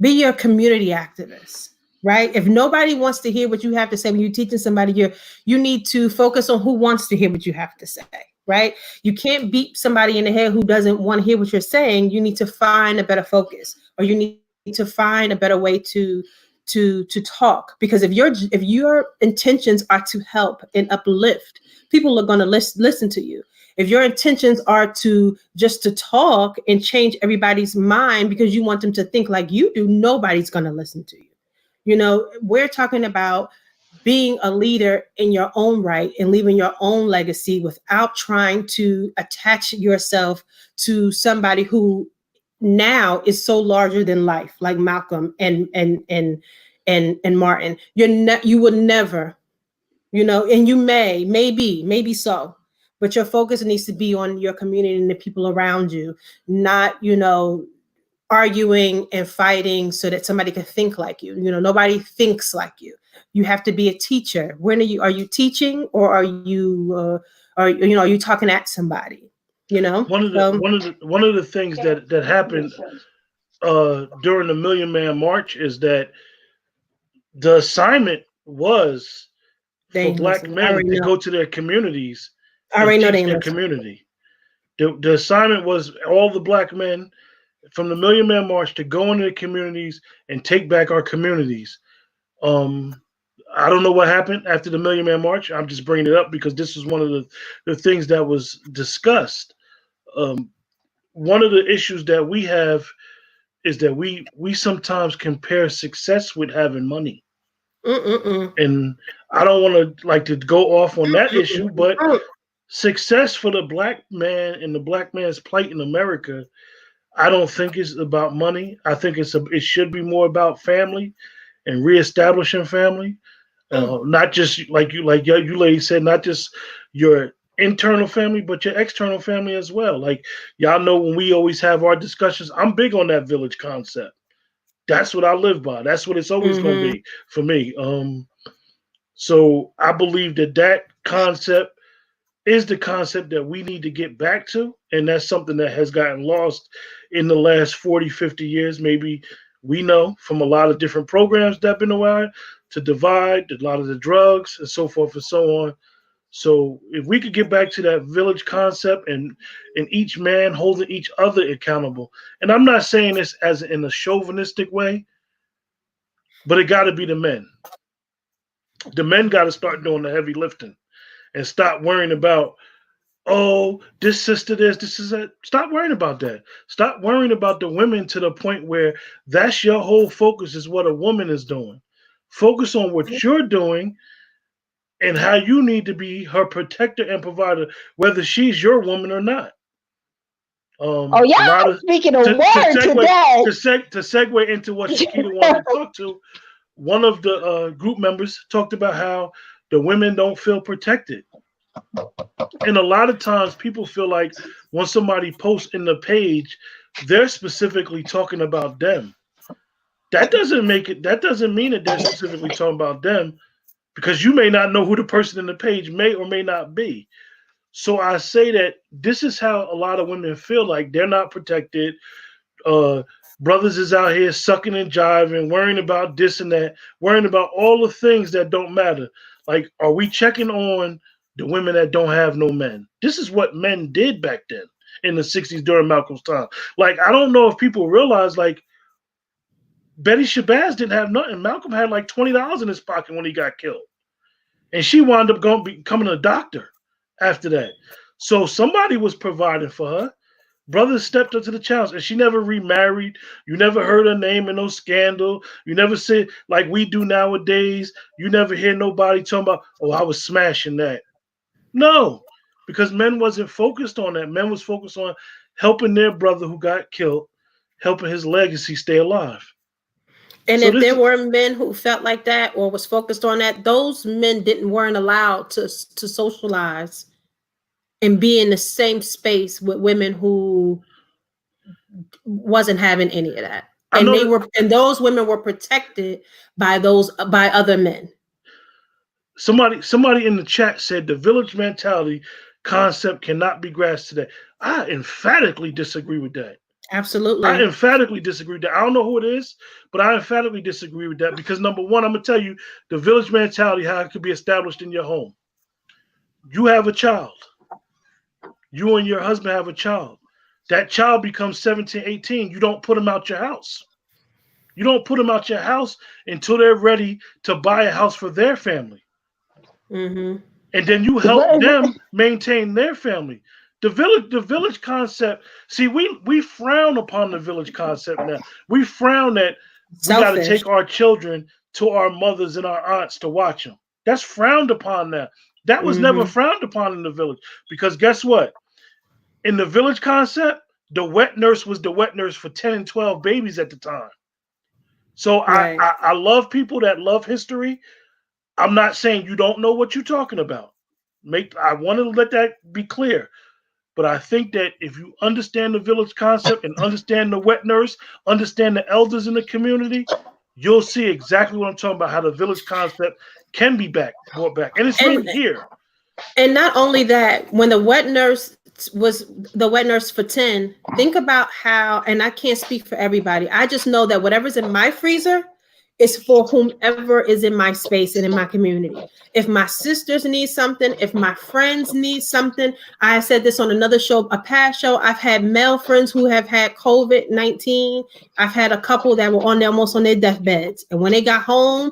your community activist, right? If nobody wants to hear what you have to say when you're teaching somebody, you need to focus on who wants to hear what you have to say, right? You can't beat somebody in the head who doesn't want to hear what you're saying. You need to find a better focus, or you need to find a better way to talk. Because if your intentions are to help and uplift, people are going to listen to you. If your intentions are to talk and change everybody's mind because you want them to think like you do, nobody's going to listen to you. You know, we're talking about being a leader in your own right and leaving your own legacy without trying to attach yourself to somebody who now is so larger than life, like Malcolm and Martin. You would never, you know, and you maybe so, but your focus needs to be on your community and the people around you, not, you know, arguing and fighting so that somebody can think like you. You know, nobody thinks like you. You have to be a teacher. When are you teaching, or are you are you talking at somebody? You know, one of the things that happened during the Million Man March is that the assignment was for Black men to go to their communities and teach their community. The assignment was all the Black men from the Million Man March to go into the communities and take back our communities. I don't know what happened after the Million Man March. I'm just bringing it up because this is one of the things that was discussed. One of the issues that we have is that we sometimes compare success with having money. And I don't want to go off on that issue, but success for the Black man and the Black man's plight in America, I don't think it's about money. I think it should be more about family and reestablishing family. Not just like you lady said, not just your internal family, but your external family as well. Like, y'all know when we always have our discussions, I'm big on that village concept. That's what I live by. That's what it's always going to be for me. So I believe that concept is the concept that we need to get back to. And that's something that has gotten lost in the last 40, 50 years. Maybe we know from a lot of different programs that have been around to divide, a lot of the drugs and so forth and so on. So if we could get back to that village concept and each man holding each other accountable, and I'm not saying this as in a chauvinistic way, but it got to be the men. The men got to start doing the heavy lifting. and stop worrying about, oh, this sister this is that. Stop worrying about that. Stop worrying about the women to the point where that's your whole focus is what a woman is doing. Focus on what you're doing and how you need to be her protector and provider, whether she's your woman or not. Oh, y'all speaking a word today. To segue into what Shakita wanted to talk to, one of the group members talked about how the women don't feel protected. And a lot of times people feel like when somebody posts in the page, they're specifically talking about them. That doesn't mean that they're specifically talking about them, because you may not know who the person in the page may or may not be. So I say that this is how a lot of women feel like they're not protected. Brothers is out here sucking and jiving, worrying about this and that, worrying about all the things that don't matter. Like, are we checking on the women that don't have no men? This is what men did back then in the 60s during Malcolm's time. Like, I don't know if people realize, like, Betty Shabazz didn't have nothing. Malcolm had like $20 in his pocket when he got killed. And she wound up becoming a doctor after that. So somebody was providing for her. Brothers stepped up to the challenge, and she never remarried. You never heard her name in no scandal. You never said, like we do nowadays, you never hear nobody talking about, oh, I was smashing that. No, because men wasn't focused on that. Men was focused on helping their brother who got killed, helping his legacy stay alive. And so if there were men who felt like that or was focused on that, those men weren't allowed to socialize and be in the same space with women who wasn't having any of that. And those women were protected by other men. Somebody in the chat said the village mentality concept cannot be grasped today. I emphatically disagree with that. Absolutely. I emphatically disagree with that. I don't know who it is, but I emphatically disagree with that because, number one, I'm going to tell you the village mentality, how it could be established in your home. You have a child. You and your husband have a child. That child becomes 17, 18. You don't put them out your house. You don't put them out your house until they're ready to buy a house for their family. Mm-hmm. And then you help them maintain their family. The village concept. See, we frown upon the village concept now. We frown that we got to take our children to our mothers and our aunts to watch them. That's frowned upon now. That was never frowned upon in the village, because guess what? In the village concept, the wet nurse was the wet nurse for 10 and 12 babies at the time. So right. I love people that love history. I'm not saying you don't know what you're talking about. I want to let that be clear. But I think that if you understand the village concept and understand the wet nurse, understand the elders in the community, you'll see exactly what I'm talking about, how the village concept can be brought back. And it's really here. And not only that, when the wet nurse was the wet nurse for 10, think about how, and I can't speak for everybody, I just know that whatever's in my freezer is for whomever is in my space and in my community. If my sisters need something, if my friends need something, I said this on another show, a past show, I've had male friends who have had COVID-19. I've had a couple that were almost on their deathbeds. And when they got home,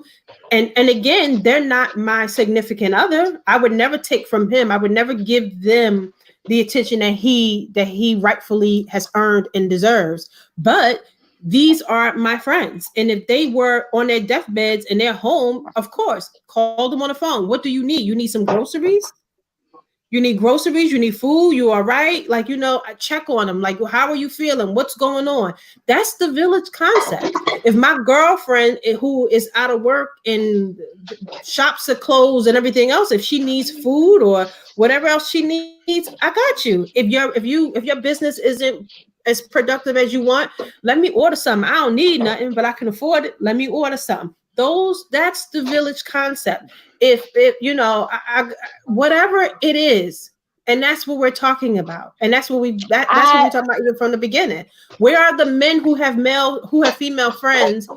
and again, they're not my significant other. I would never take from him. I would never give them the attention that he rightfully has earned and deserves. But these are my friends. And if they were on their deathbeds in their home, of course, call them on the phone. What do you need? You need some groceries? You need groceries? You need food? You all right? Like, I check on them. Like, how are you feeling? What's going on? That's the village concept. If my girlfriend who is out of work and shops are closed and everything else, if she needs food or whatever else she needs, I got you. If your business isn't as productive as you want, let me order something. I don't need nothing, but I can afford it. Let me order something. That's the village concept. If whatever it is, and that's what we're talking about. And that's what that's what we're talking about even from the beginning. Where are the men who have female friends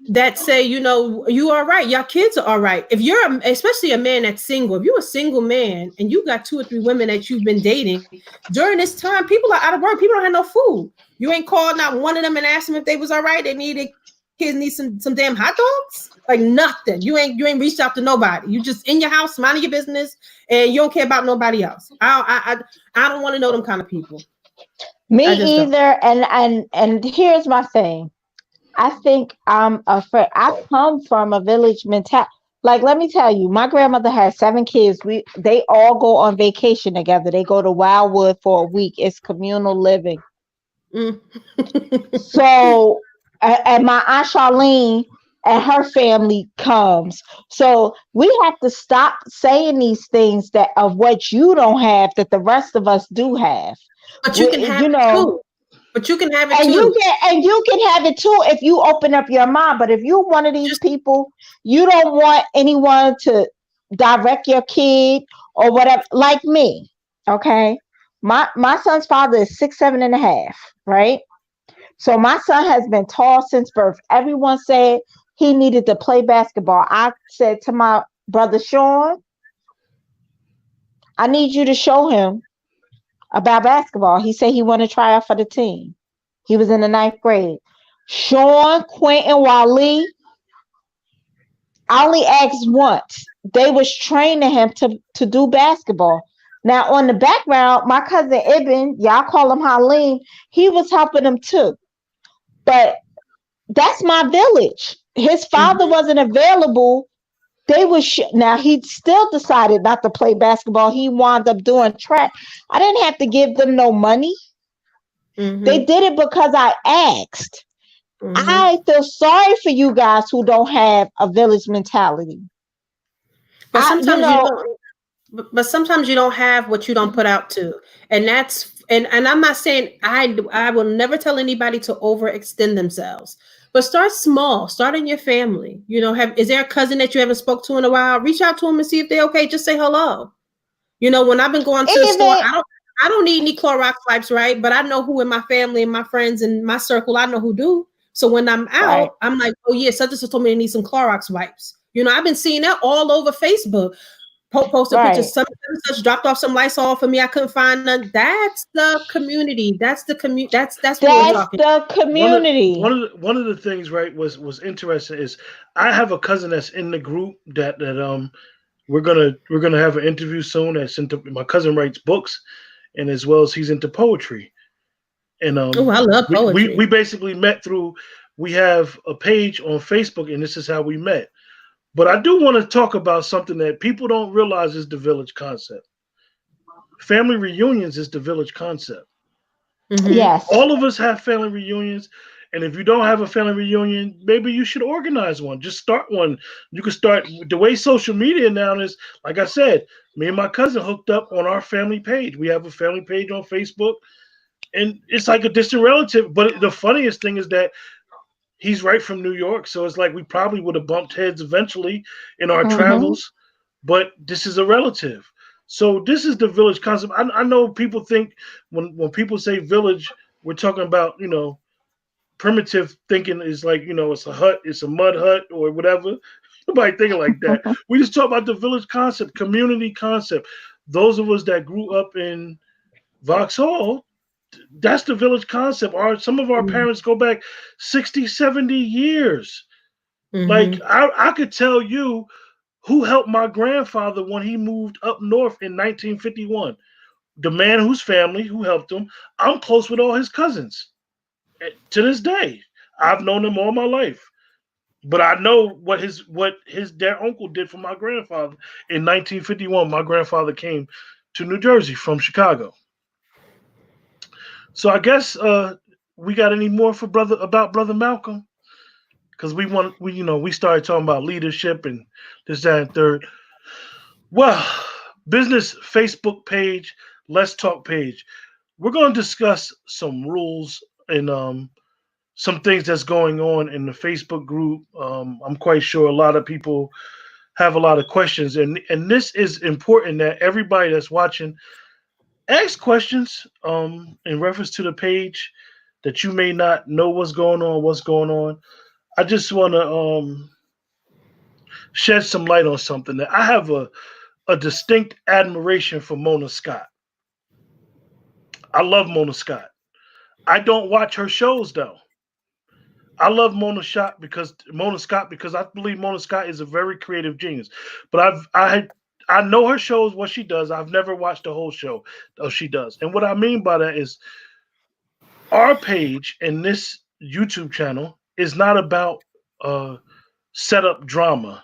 that say, you are right, your kids are all right? If you're especially a man that's single, if you're a single man and you got 2 or 3 women that you've been dating during this time, people are out of work, people don't have no food. You ain't called not one of them and asked them if they was all right, they needed kids need some damn hot dogs? Like nothing. You ain't reached out to nobody. You just in your house, minding your business, and you don't care about nobody else. I don't want to know them kind of people. Me either. And here's my thing. I think I'm afraid. I come from a village mentality. Like, let me tell you, my grandmother had 7 kids. They all go on vacation together. They go to Wildwood for a week. It's communal living. So, and my Aunt Charlene and her family comes. So we have to stop saying these things that of what you don't have that the rest of us do have. But you can have it too. But you can have it and too. You can have it too if you open up your mind. But if you're one of these people, you don't want anyone to direct your kid or whatever. Like me, okay? My son's father is 6'7.5", right? So my son has been tall since birth. Everyone said he needed to play basketball. I said to my brother Sean, I need you to show him about basketball. He said he wanted to try out for the team. He was in the 9th grade. Sean, Quentin, Wally, I only asked once. They was training him to do basketball. Now, on the background, my cousin Ibn, y'all call him Halim, he was helping him too. But that's my village. His father wasn't available. They was now he still decided not to play basketball. He wound up doing track. I didn't have to give them no money. They did it because I asked. I feel sorry for you guys who don't have a village mentality. But sometimes you don't have what you don't put out to. And that's and I'm not saying I will never tell anybody to overextend themselves. But start small. Start in your family. You know, is there a cousin that you haven't spoke to in a while? Reach out to them and see if they're okay. Just say hello. You know, when I've been going to the store, I don't need any Clorox wipes, right? But I know who in my family and my friends and my circle, I know who do. So when I'm out, I'm like, oh yeah, such and such told me they need some Clorox wipes. You know, I've been seeing that all over Facebook. Posted pictures, such dropped off some Lysol for me. I couldn't find none. That's the community. That's the community. That's what we're talking. The community. One of the things, right, was interesting is I have a cousin that's in the group that we're gonna have an interview soon. That's into my cousin writes books, and as well as he's into poetry. And I love poetry. We basically met through. We have a page on Facebook, and this is how we met. But I do want to talk about something that people don't realize is the village concept. Family reunions is the village concept. Yes. All of us have family reunions. And if you don't have a family reunion, maybe you should organize one. Just start one. You can start the way social media now is, like I said, me and my cousin hooked up on our family page. We have a family page on Facebook. And it's like a distant relative. But the funniest thing is that he's right from New York, so it's like we probably would have bumped heads eventually in our travels, but this is a relative. So this is the village concept. I know people think when people say village, we're talking about, you know, primitive thinking is like, you know, it's a hut, it's a mud hut or whatever. Nobody thinking like that. We just talk about the village concept, community concept. Those of us that grew up in Vauxhall, that's the village concept. Some of our parents go back 60, 70 years. Like I could tell you who helped my grandfather when he moved up north in 1951. The man whose family who helped him. I'm close with all his cousins to this day. I've known them all my life, but I know what their uncle did for my grandfather in 1951. My grandfather came to New Jersey from Chicago. So I guess we got any more for Brother Malcolm? Because we started talking about leadership and this, that, and third. Well, business Facebook page, Let's Talk page. We're going to discuss some rules and some things that's going on in the Facebook group. I'm quite sure a lot of people have a lot of questions, and this is important that everybody that's watching ask questions in reference to the page that you may not know what's going on. I just want to shed some light on something. That I have a distinct admiration for Mona Scott. I love Mona Scott. I don't watch her shows though. I love Mona Scott because I believe Mona Scott is a very creative genius. But I know her shows, what she does. I've never watched the whole show she does. And what I mean by that is our page and this YouTube channel is not about setup drama.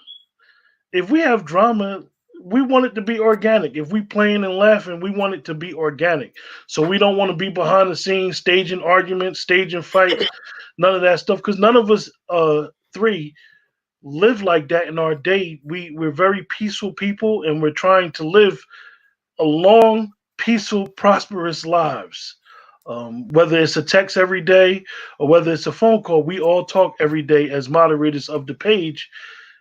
If we have drama, we want it to be organic. If we playing and laughing, we want it to be organic. So we don't want to be behind the scenes staging arguments, staging fights, none of that stuff. Because none of us three live like that in our day. We're very peaceful people, and we're trying to live a long, peaceful, prosperous lives. Whether it's a text every day or whether it's a phone call, we all talk every day as moderators of the page.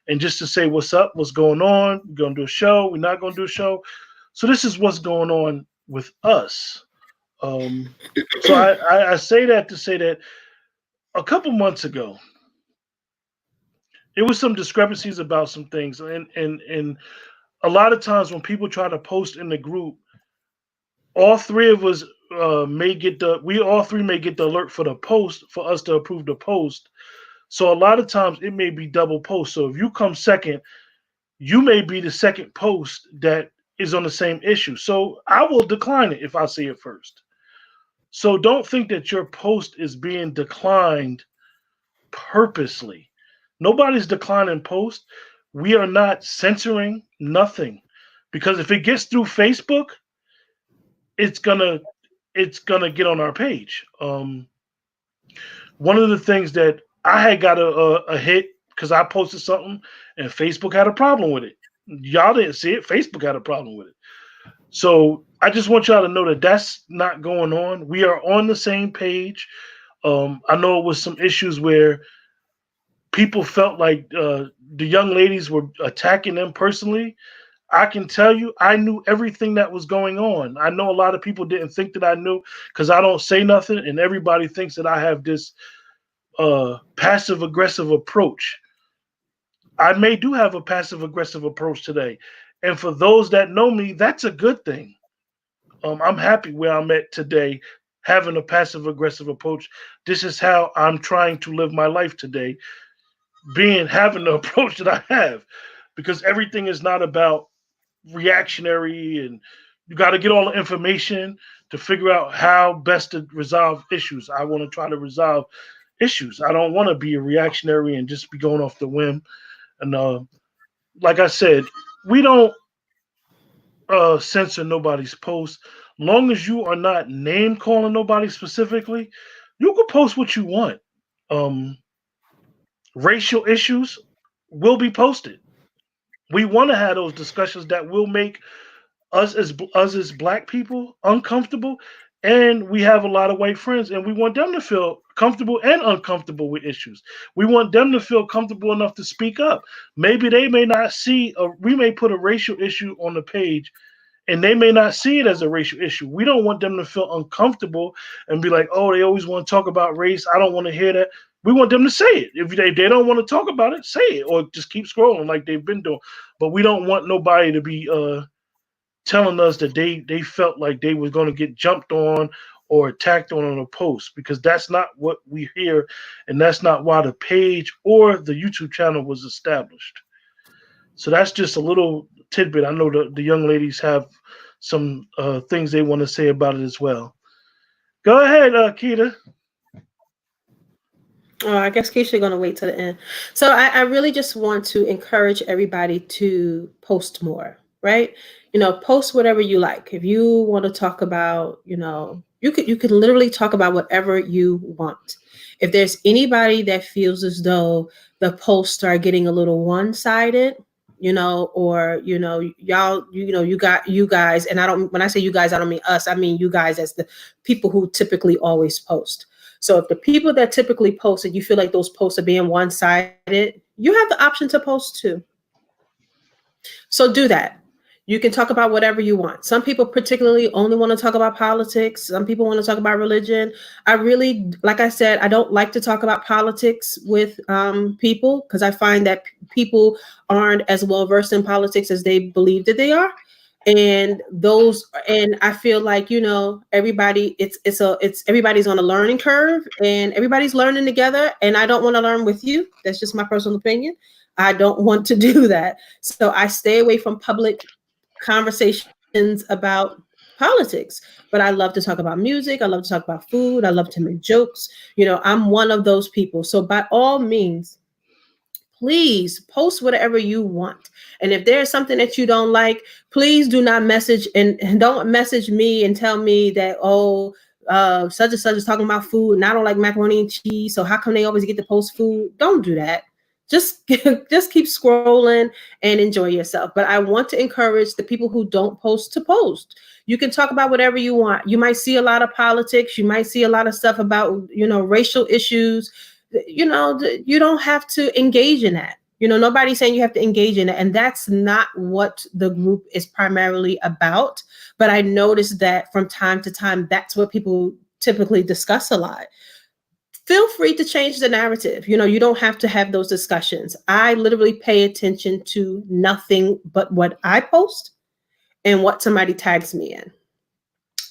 And just to say what's up, what's going on, we're going to do a show, we're not going to do a show. So this is what's going on with us. So I say that to say that a couple months ago, there was some discrepancies about some things. And a lot of times when people try to post in the group, all three of us may get the alert for the post for us to approve the post. So a lot of times it may be double post. So if you come second, you may be the second post that is on the same issue. So I will decline it if I see it first. So don't think that your post is being declined purposely. Nobody's declining post. We are not censoring nothing, because if it gets through Facebook, it's gonna get on our page. One of the things that I had got a hit because I posted something and Facebook had a problem with it. Y'all didn't see it. Facebook had a problem with it. So I just want y'all to know that that's not going on. We are on the same page. I know it was some issues where people felt like the young ladies were attacking them personally. I can tell you, I knew everything that was going on. I know a lot of people didn't think that I knew because I don't say nothing, and everybody thinks that I have this passive aggressive approach. I do have a passive aggressive approach today, and for those that know me, that's a good thing. I'm happy where I'm at today, having a passive aggressive approach. This is how I'm trying to live my life today, having the approach that I have, because everything is not about reactionary, and you got to get all the information to figure out how best to resolve issues. I want to try to resolve issues. I don't want to be a reactionary and just be going off the whim. And like I said, we don't censor nobody's post. Long as you are not name calling nobody specifically, you can post what you want. Racial issues will be posted. We want to have those discussions that will make us as black people uncomfortable, and we have a lot of white friends, and we want them to feel comfortable and uncomfortable with issues. We want them to feel comfortable enough to speak up. Maybe they may not see we may put a racial issue on the page, and they may not see it as a racial issue. We don't want them to feel uncomfortable and be like, oh, they always want to talk about race. I don't want to hear that. We want them to say it. If they don't want to talk about it, say it, or just keep scrolling like they've been doing. But we don't want nobody to be telling us that they felt like they were going to get jumped on or attacked on a post, because that's not what we hear, and that's not why the page or the YouTube channel was established. So that's just a little tidbit. I know the young ladies have some things they want to say about it as well. Go ahead, Keita. Oh, I guess Keisha's going to wait till the end. So I really just want to encourage everybody to post more, right? Post whatever you like. If you want to talk about, you can literally talk about whatever you want. If there's anybody that feels as though the posts are getting a little one-sided, or y'all, you guys, and when I say you guys, I don't mean us. I mean you guys as the people who typically always post. So if the people that typically post and you feel like those posts are being one-sided, you have the option to post too. So do that. You can talk about whatever you want. Some people particularly only want to talk about politics. Some people want to talk about religion. I really, like I said, I don't like to talk about politics with people, because I find that people aren't as well versed in politics as they believe that they are. And I feel like, you know, everybody, it's everybody's on a learning curve and everybody's learning together. And I don't want to learn with you. That's just my personal opinion. I don't want to do that. So I stay away from public conversations about politics, but I love to talk about music. I love to talk about food. I love to make jokes. You know, I'm one of those people. So by all means, please post whatever you want. And if there's something that you don't like, please do not message and don't message me and tell me that, oh, such and such is talking about food and I don't like macaroni and cheese. So how come they always get to post food? Don't do that. Just keep scrolling and enjoy yourself. But I want to encourage the people who don't post to post. You can talk about whatever you want. You might see a lot of politics. You might see a lot of stuff about, you know, racial issues. You know, you don't have to engage in that. You know, nobody's saying you have to engage in it. And that's not what the group is primarily about. But I noticed that from time to time, that's what people typically discuss a lot. Feel free to change the narrative. You know, you don't have to have those discussions. I literally pay attention to nothing but what I post and what somebody tags me in.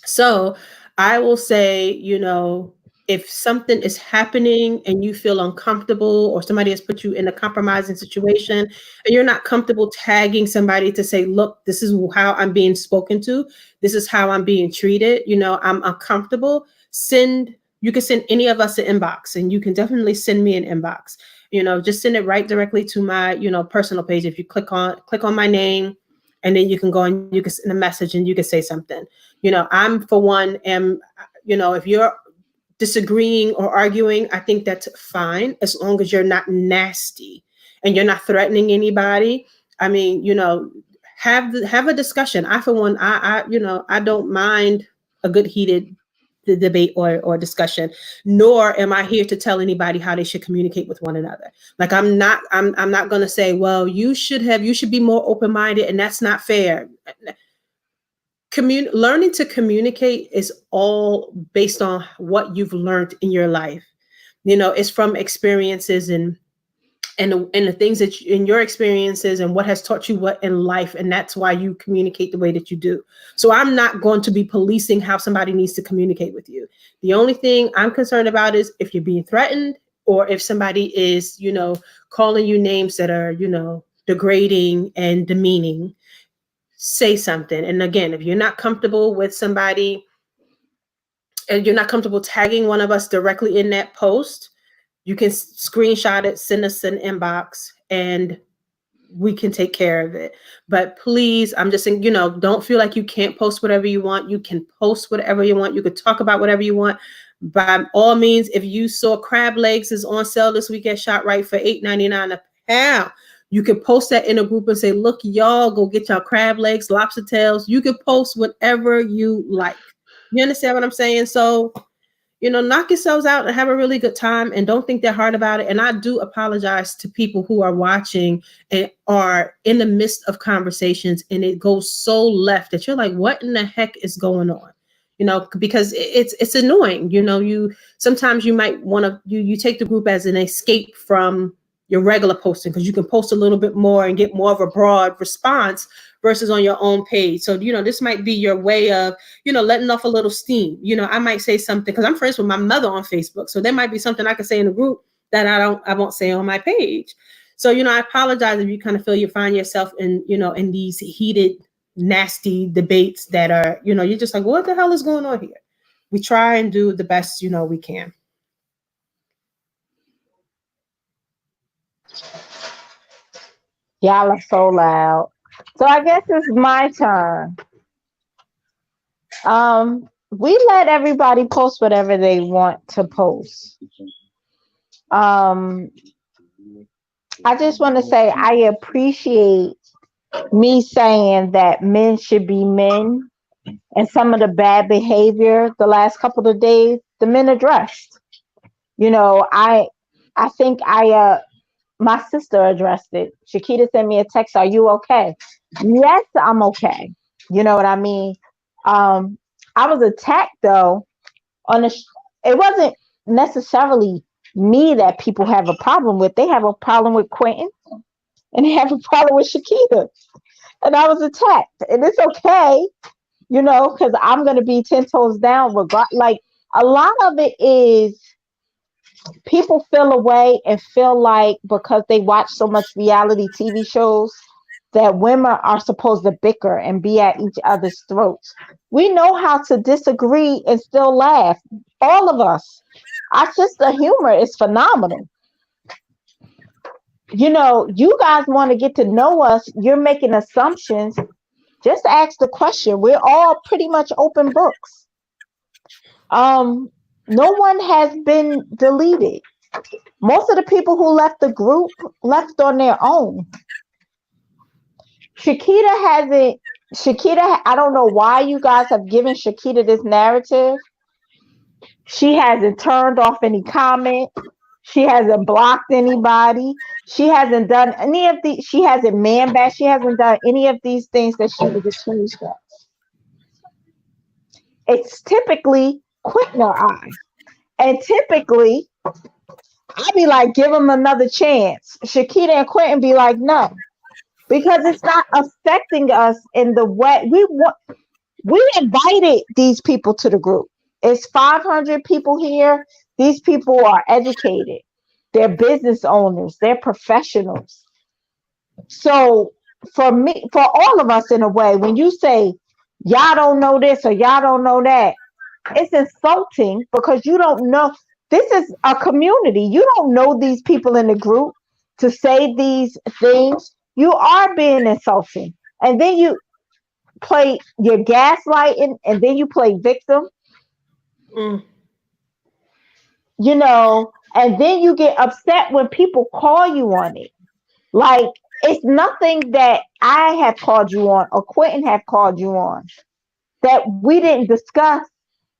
So I will say, you know, if something is happening and you feel uncomfortable or somebody has put you in a compromising situation and you're not comfortable tagging somebody to say, look, this is how I'm being spoken to. This is how I'm being treated. You know, I'm uncomfortable. You can send any of us an inbox, and you can definitely send me an inbox. You know, just send it right directly to my, you know, personal page. If you click on my name, and then you can go and you can send a message and you can say something. You know, I'm for one you know, if you're disagreeing or arguing, I think that's fine as long as you're not nasty and you're not threatening anybody. I mean, you know, have a discussion. I for one, you know, I don't mind a good heated debate or discussion, nor am I here to tell anybody how they should communicate with one another. Like I'm not going to say, well, you should be more open-minded and that's not fair. Learning to communicate is all based on what you've learned in your life. You know, it's from experiences and the things that in your experiences and what has taught you what in life. And that's why you communicate the way that you do. So I'm not going to be policing how somebody needs to communicate with you. The only thing I'm concerned about is if you're being threatened or if somebody is, you know, calling you names that are, you know, degrading and demeaning, say something. And again, if you're not comfortable with somebody and you're not comfortable tagging one of us directly in that post, you can screenshot it, send us an inbox, and we can take care of it. But please, I'm just saying, you know, don't feel like you can't post whatever you want. You can post whatever you want. You could talk about whatever you want. By all means, if you saw crab legs is on sale this week at ShopRite for $8.99 a pound, you can post that in a group and say, look, y'all go get y'all crab legs, lobster tails. You can post whatever you like. You understand what I'm saying? So, you know, knock yourselves out and have a really good time and don't think that hard about it. And I do apologize to people who are watching and are in the midst of conversations and it goes so left that you're like, what in the heck is going on? You know, because it's annoying. You know, sometimes you might want to, you take the group as an escape from your regular posting because you can post a little bit more and get more of a broad response versus on your own page. So, you know, this might be your way of, you know, letting off a little steam. You know, I might say something because I'm friends with my mother on Facebook. So there might be something I can say in the group that I won't say on my page. So, you know, I apologize if you kind of feel you find yourself in, you know, in these heated, nasty debates that are, you know, you're just like, what the hell is going on here? We try and do the best, you know, we can. Y'all are so loud. So I guess it's my turn. We let everybody post whatever they want to post. I just want to say I appreciate me saying that men should be men, and some of the bad behavior the last couple of days, the men addressed. You know, I think my sister addressed it. Shakita sent me a text, are you okay? Yes, I'm okay. You know what I mean? I was attacked though it wasn't necessarily me that people have a problem with. They have a problem with Quentin and they have a problem with Shakita. and I was attacked. And it's okay, you know, because I'm gonna be 10 toes down. Like a lot of it is people feel away and feel like because they watch so much reality TV shows that women are supposed to bicker and be at each other's throats. We know how to disagree and still laugh. All of us. Our sense of humor is phenomenal. You know, you guys want to get to know us. You're making assumptions. Just ask the question. We're all pretty much open books. No one has been deleted. Most of the people who left the group left on their own. Shakita, I don't know why you guys have given Shakita this narrative. She hasn't turned off any comment. She hasn't blocked anybody. She hasn't done any of the, she hasn't man bashed. She hasn't done any of these things that she was accused of. It's typically quitting her eye. And typically, I'd be like, give them another chance. Shakita and Quentin be like, no. Because it's not affecting us in the way we invited these people to the group. It's 500 people here. These people are educated. They're business owners. They're professionals. So for me, for all of us in a way, when you say y'all don't know this or y'all don't know that, it's insulting because you don't know. This is a community. You don't know these people in the group to say these things. You are being insulting. And then you play your gaslighting and then you play victim. You know, and then you get upset when people call you on it. Like, it's nothing that I have called you on or Quentin have called you on that we didn't discuss,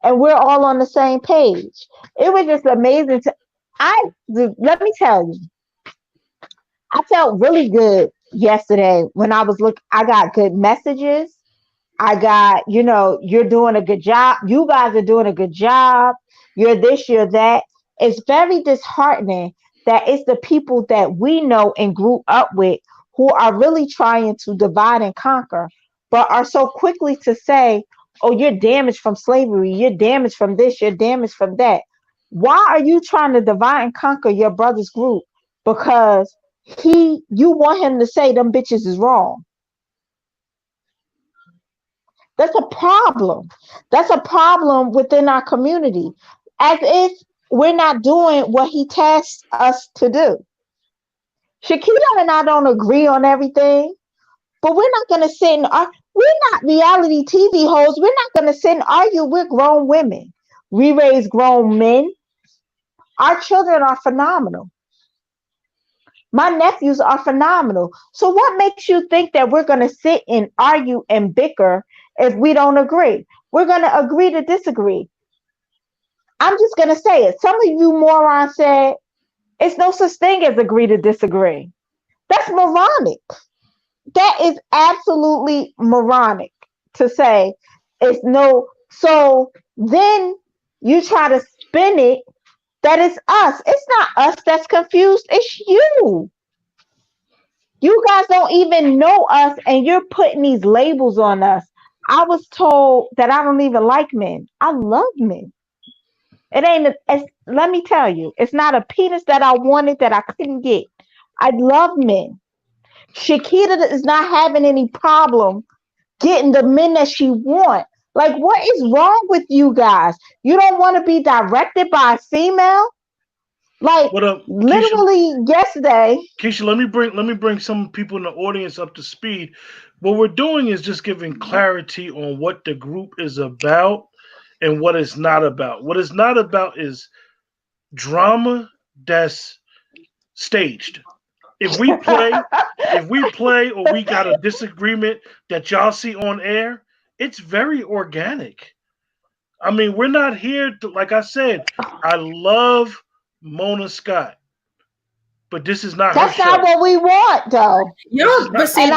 and we're all on the same page. It was just amazing. Let me tell you, I felt really good yesterday when I was I got good messages. I got, you know, you're doing a good job. You guys are doing a good job. You're this, you're that. It's very disheartening that it's the people that we know and grew up with who are really trying to divide and conquer, but are so quickly to say, oh, you're damaged from slavery. You're damaged from this. You're damaged from that. Why are you trying to divide and conquer your brother's group? Because you want him to say them bitches is wrong. That's a problem. That's a problem within our community. As if we're not doing what he tasked us to do. Shakita and I don't agree on everything, but we're not going to sit and we're not reality TV hosts. We're not going to sit and argue. We're grown women. We raise grown men. Our children are phenomenal. My nephews are phenomenal. So what makes you think that we're going to sit and argue and bicker if we don't agree? We're going to agree to disagree. I'm just going to say it. Some of you morons said it's no such thing as agree to disagree. That's moronic. That is absolutely moronic to say it's no. So then you try to spin it that it's us. It's not us that's confused. It's you. You guys don't even know us and you're putting these labels on us. I was told that I don't even like men. I love men. It ain't, let me tell you, it's not a penis that I wanted that I couldn't get. I love men. Shakita is not having any problem getting the men that she wants. Like, what is wrong with you guys? You don't want to be directed by a female? Like, what up, literally Keisha? Yesterday. Keisha, let me bring some people in the audience up to speed. What we're doing is just giving clarity on what the group is about and what it's not about. What it's not about is drama that's staged. If we play or we got a disagreement that y'all see on air, it's very organic. I mean, we're not here to, like I said, I love Mona Scott, but this is not That's her not show. what we want, though. But see,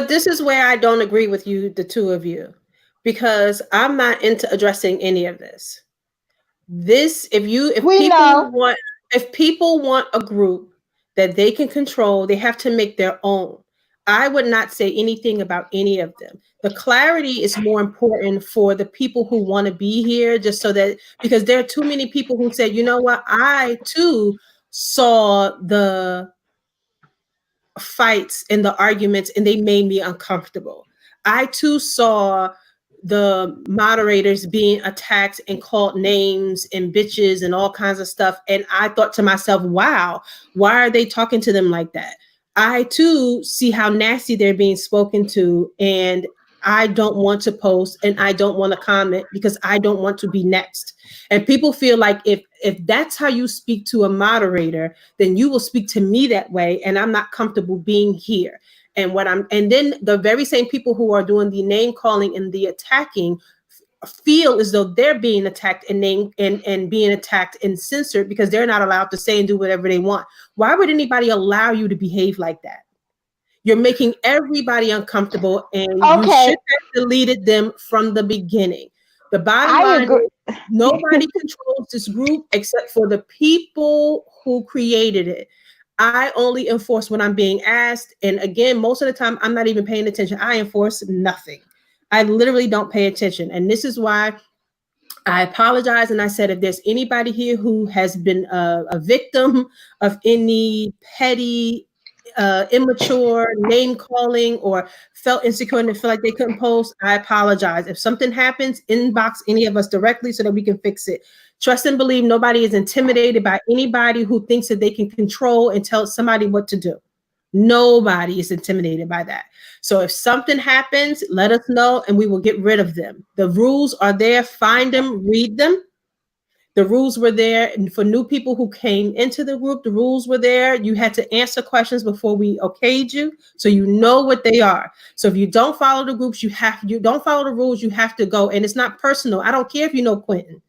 this is where I don't agree with you, the two of you, because I'm not into addressing any of this. If people want a group that they can control, they have to make their own. I would not say anything about any of them. The clarity is more important for the people who want to be here, just so that, because there are too many people who said, you know what, I too saw the fights and the arguments and they made me uncomfortable. I too saw the moderators being attacked and called names and bitches and all kinds of stuff. And I thought to myself, wow, why are they talking to them like that? I too see how nasty they're being spoken to, and I don't want to post and I don't want to comment because I don't want to be next. And people feel like if that's how you speak to a moderator, then you will speak to me that way, and I'm not comfortable being here. And then the very same people who are doing the name calling and the attacking feel as though they're being attacked and named and being attacked and censored because they're not allowed to say and do whatever they want. Why would anybody allow you to behave like that? You're making everybody uncomfortable, and you should have deleted them from the beginning. The bottom line is nobody controls this group except for the people who created it. I only enforce when I'm being asked. And again, most of the time, I'm not even paying attention. I enforce nothing. I literally don't pay attention. And this is why I apologize. And I said, if there's anybody here who has been a victim of any petty, immature name calling or felt insecure and feel like they couldn't post, I apologize. If something happens, inbox any of us directly so that we can fix it. Trust and believe nobody is intimidated by anybody who thinks that they can control and tell somebody what to do. Nobody is intimidated by that. So if something happens, let us know and we will get rid of them. The rules are there. Find them, read them. The rules were there. And for new people who came into the group, the rules were there. You had to answer questions before we okayed you, so you know what they are. So if you don't follow the groups, you don't follow the rules, you have to go. And it's not personal. I don't care if you know Quentin.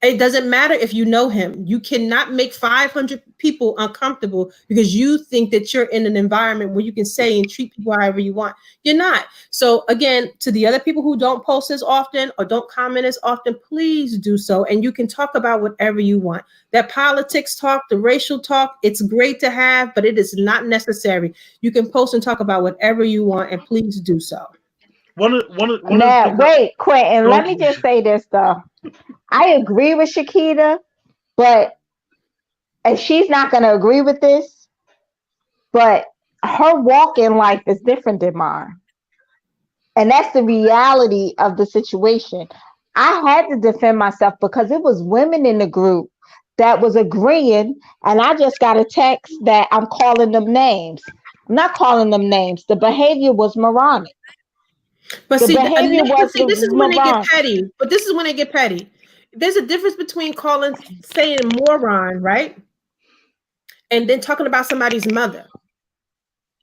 It doesn't matter if you know him. You cannot make 500 people uncomfortable because you think that you're in an environment where you can say and treat people however you want. You're not. So again, to the other people who don't post as often or don't comment as often, please do so. And you can talk about whatever you want. That politics talk, the racial talk, it's great to have, but it is not necessary. You can post and talk about whatever you want, and please do so. Wait, Quentin, let me just say this though. I agree with Shakita, and she's not going to agree with this, but her walk in life is different than mine. And that's the reality of the situation. I had to defend myself because it was women in the group that was agreeing, and I just got a text that I'm calling them names. I'm not calling them names. The behavior was moronic. But see, this is when they get petty. But this is when they get petty. There's a difference between saying moron, right? And then talking about somebody's mother.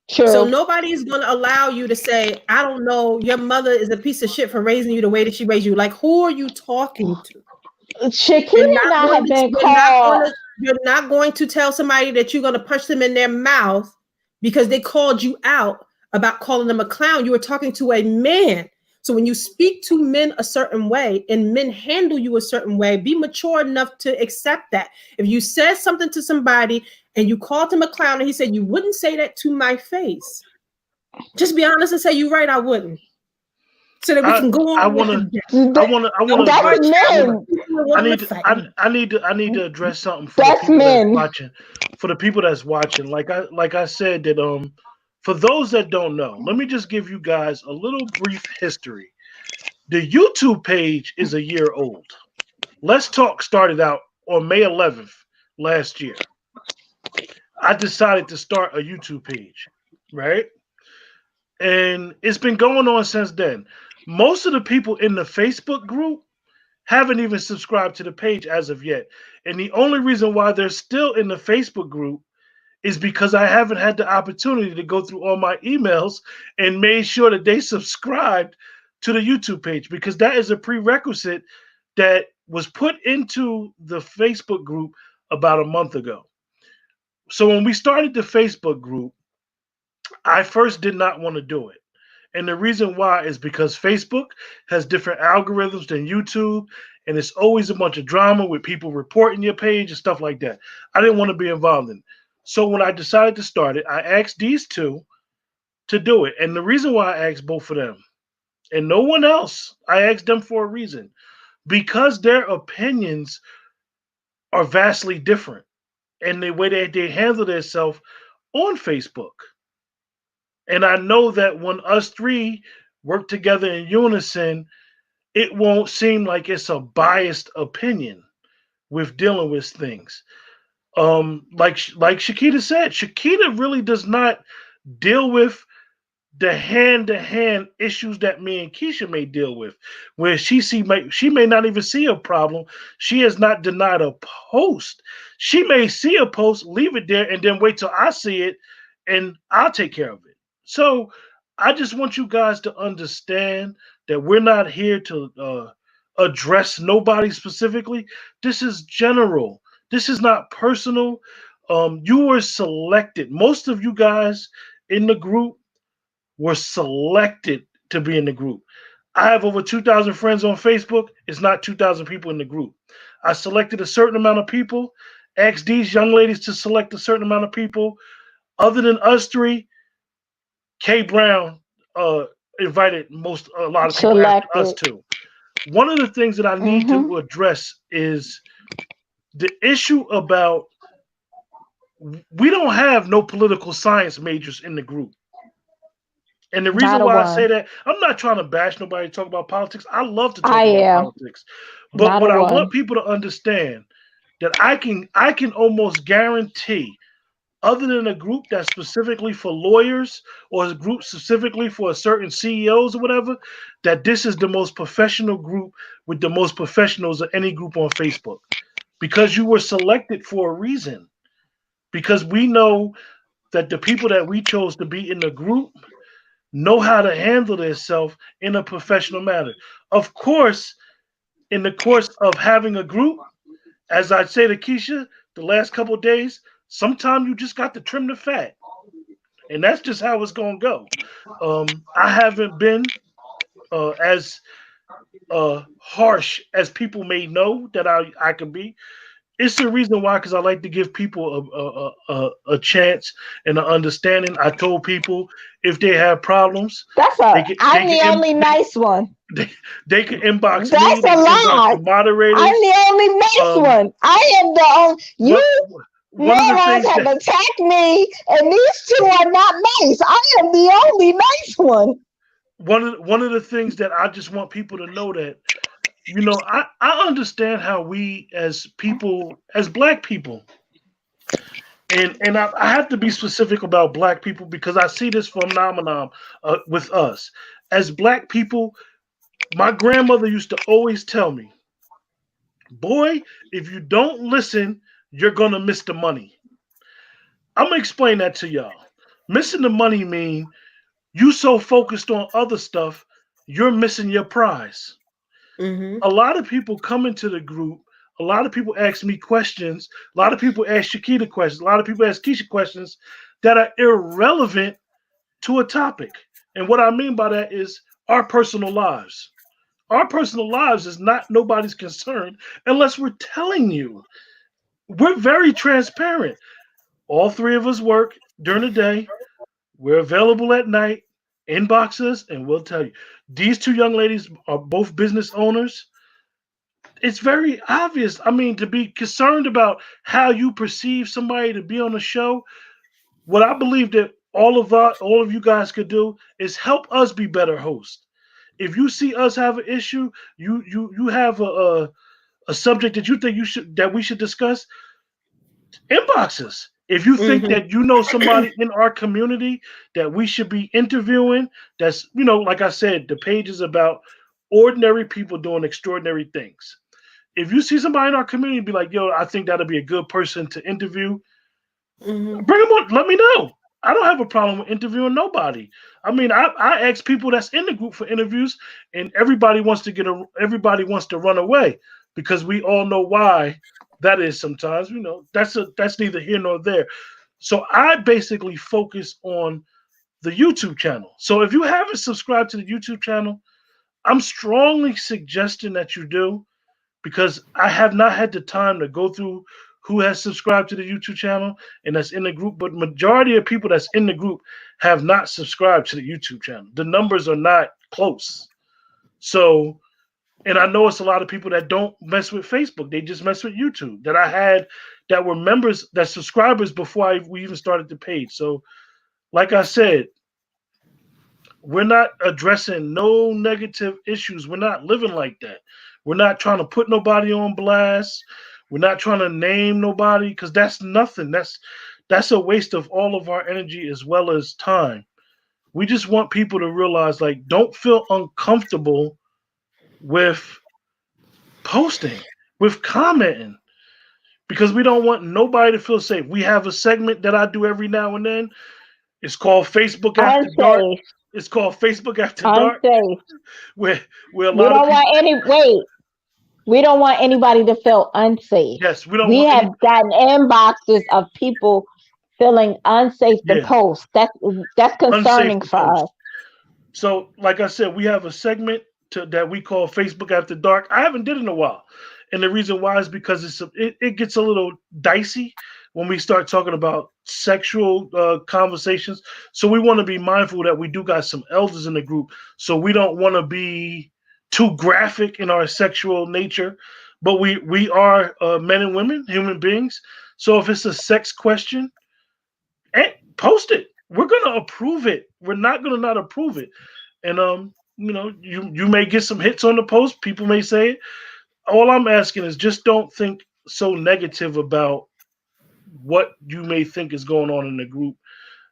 Sure. So nobody is going to allow you to say, I don't know, your mother is a piece of shit for raising you the way that she raised you. Like, who are you talking to? Shakita and I have been called. You're not going to tell somebody that you're going to punch them in their mouth because they called you out about calling them a clown. You were talking to a man. So when you speak to men a certain way and men handle you a certain way, be mature enough to accept that. If you said something to somebody and you called him a clown and he said, you wouldn't say that to my face. Just be honest and say, you're right, I wouldn't. So that we can go on. I need to address something for the people that's watching. Like I said that for those that don't know, let me just give you guys a little brief history. The YouTube page is a year old. Let's Talk started out on May 11th last year. I decided to start a YouTube page, right? And it's been going on since then. Most of the people in the Facebook group haven't even subscribed to the page as of yet. And the only reason why they're still in the Facebook group is because I haven't had the opportunity to go through all my emails and made sure that they subscribed to the YouTube page, because that is a prerequisite that was put into the Facebook group about a month ago. So when we started the Facebook group, I first did not want to do it. And the reason why is because Facebook has different algorithms than YouTube, and it's always a bunch of drama with people reporting your page and stuff like that. I didn't want to be involved in it. So when I decided to start it, I asked these two to do it. And the reason why I asked both of them and no one else, I asked them for a reason, because their opinions are vastly different and the way that they handle themselves on Facebook. And I know that when us three work together in unison, it won't seem like it's a biased opinion with dealing with things. Like Shakita said, Shakita really does not deal with the hand-to-hand issues that me and Keisha may deal with, where she may not even see a problem. She has not denied a post. She may see a post, leave it there, and then wait till I see it, and I'll take care of it. So I just want you guys to understand that we're not here to address nobody specifically. This is general. This is not personal. You were selected. Most of you guys in the group were selected to be in the group. I have over 2,000 friends on Facebook. It's not 2,000 people in the group. I selected a certain amount of people, asked these young ladies to select a certain amount of people. Other than us three, Kay Brown invited a lot of people after us too. One of the things that I need to address is the issue about we don't have no political science majors in the group. And the reason why I say that, I'm not trying to bash nobody, talk about politics. I love to talk about politics. But what I want people to understand, that I can almost guarantee, other than a group that's specifically for lawyers or a group specifically for certain CEOs or whatever, that this is the most professional group with the most professionals of any group on Facebook. Because you were selected for a reason. Because we know that the people that we chose to be in the group know how to handle themselves in a professional manner. Of course, in the course of having a group, as I say to Keisha, the last couple of days, sometimes you just got to trim the fat. And that's just how it's going to go. I haven't been as harsh as people may know that I can be. It's the reason why, because I like to give people a chance and an understanding. I told people if they have problems, I'm the only nice one. They can inbox That's me. A lie. The moderators. I'm the only nice one. I am the only. You morons have attacked me, and these two are not nice. I am the only nice one. One of the things that I just want people to know that, you know, I understand how we as people, as Black people, and I have to be specific about Black people because I see this phenomenon with us. As Black people, my grandmother used to always tell me, boy, if you don't listen, you're going to miss the money. I'm going to explain that to y'all. Missing the money mean you so focused on other stuff, you're missing your prize. A lot of people come into the group. A lot of people ask me questions. A lot of people ask Shakita questions. A lot of people ask Keisha questions that are irrelevant to a topic. And what I mean by that is our personal lives. Our personal lives is not nobody's concern unless we're telling you. We're very transparent. All three of us work during the day. We're available at night. Inbox us and we'll tell you. These two young ladies are both business owners. It's very obvious. I mean, to be concerned about how you perceive somebody to be on the show, what I believe that all of you guys could do is help us be better hosts. If you see us have an issue, you have a subject that you think we should discuss, inbox us. If you think that you know somebody in our community that we should be interviewing, that's, you know, like I said, the page is about ordinary people doing extraordinary things. If you see somebody in our community, be like, yo, I think that'll be a good person to interview, bring them on, let me know. I don't have a problem with interviewing nobody. I mean, I ask people that's in the group for interviews, and everybody wants to run away because we all know why that is sometimes. You know, that's neither here nor there. So I basically focus on the YouTube channel. So if you haven't subscribed to the YouTube channel, I'm strongly suggesting that you do, because I have not had the time to go through who has subscribed to the YouTube channel and that's in the group, but majority of people that's in the group have not subscribed to the YouTube channel. The numbers are not close. So, and I know it's a lot of people that don't mess with Facebook. They just mess with YouTube that I had that were members, that subscribers before we even started the page. So, like I said, we're not addressing no negative issues. We're not living like that. We're not trying to put nobody on blast. We're not trying to name nobody because that's nothing. That's a waste of all of our energy as well as time. We just want people to realize, like, don't feel uncomfortable with posting, with commenting, because we don't want nobody to feel safe. We have a segment that I do every now and then. It's called Facebook After Dark. It's called Facebook After Dark. Where a lot we don't of people, want we don't want anybody to feel unsafe. Yes, we don't. We have gotten inboxes of people feeling unsafe to post. That's concerning for us. So, like I said, we have a segment that we call Facebook After Dark. I haven't did it in a while, and the reason why is because it gets a little dicey when we start talking about sexual conversations. So we want to be mindful that we do got some elders in the group. So we don't want to be too graphic in our sexual nature, but we are men and women, human beings. So if it's a sex question, post it. We're gonna approve it. We're not gonna not approve it. And you may get some hits on the post. People may say it. All I'm asking is just don't think so negative about what you may think is going on in the group,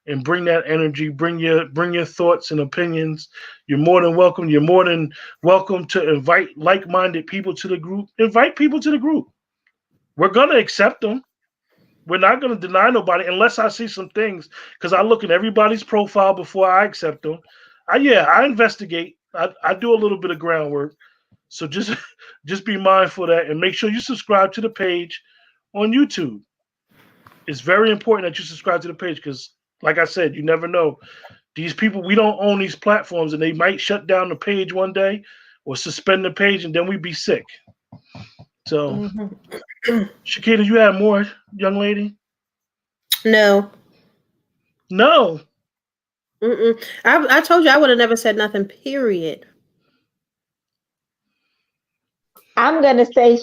and bring that energy, bring your thoughts and opinions. You're more than welcome. You're more than welcome to invite like-minded people to the group. Invite people to the group. We're going to accept them. We're not going to deny nobody unless I see some things, because I look at everybody's profile before I accept them. I investigate. I do a little bit of groundwork. So just be mindful of that, and make sure you subscribe to the page on YouTube. It's very important that you subscribe to the page because, like I said, you never know. These people, we don't own these platforms, and they might shut down the page one day or suspend the page, and then we'd be sick. So, Shakita, you have more, young lady? No. I told you I would have never said nothing, period. I'm going to say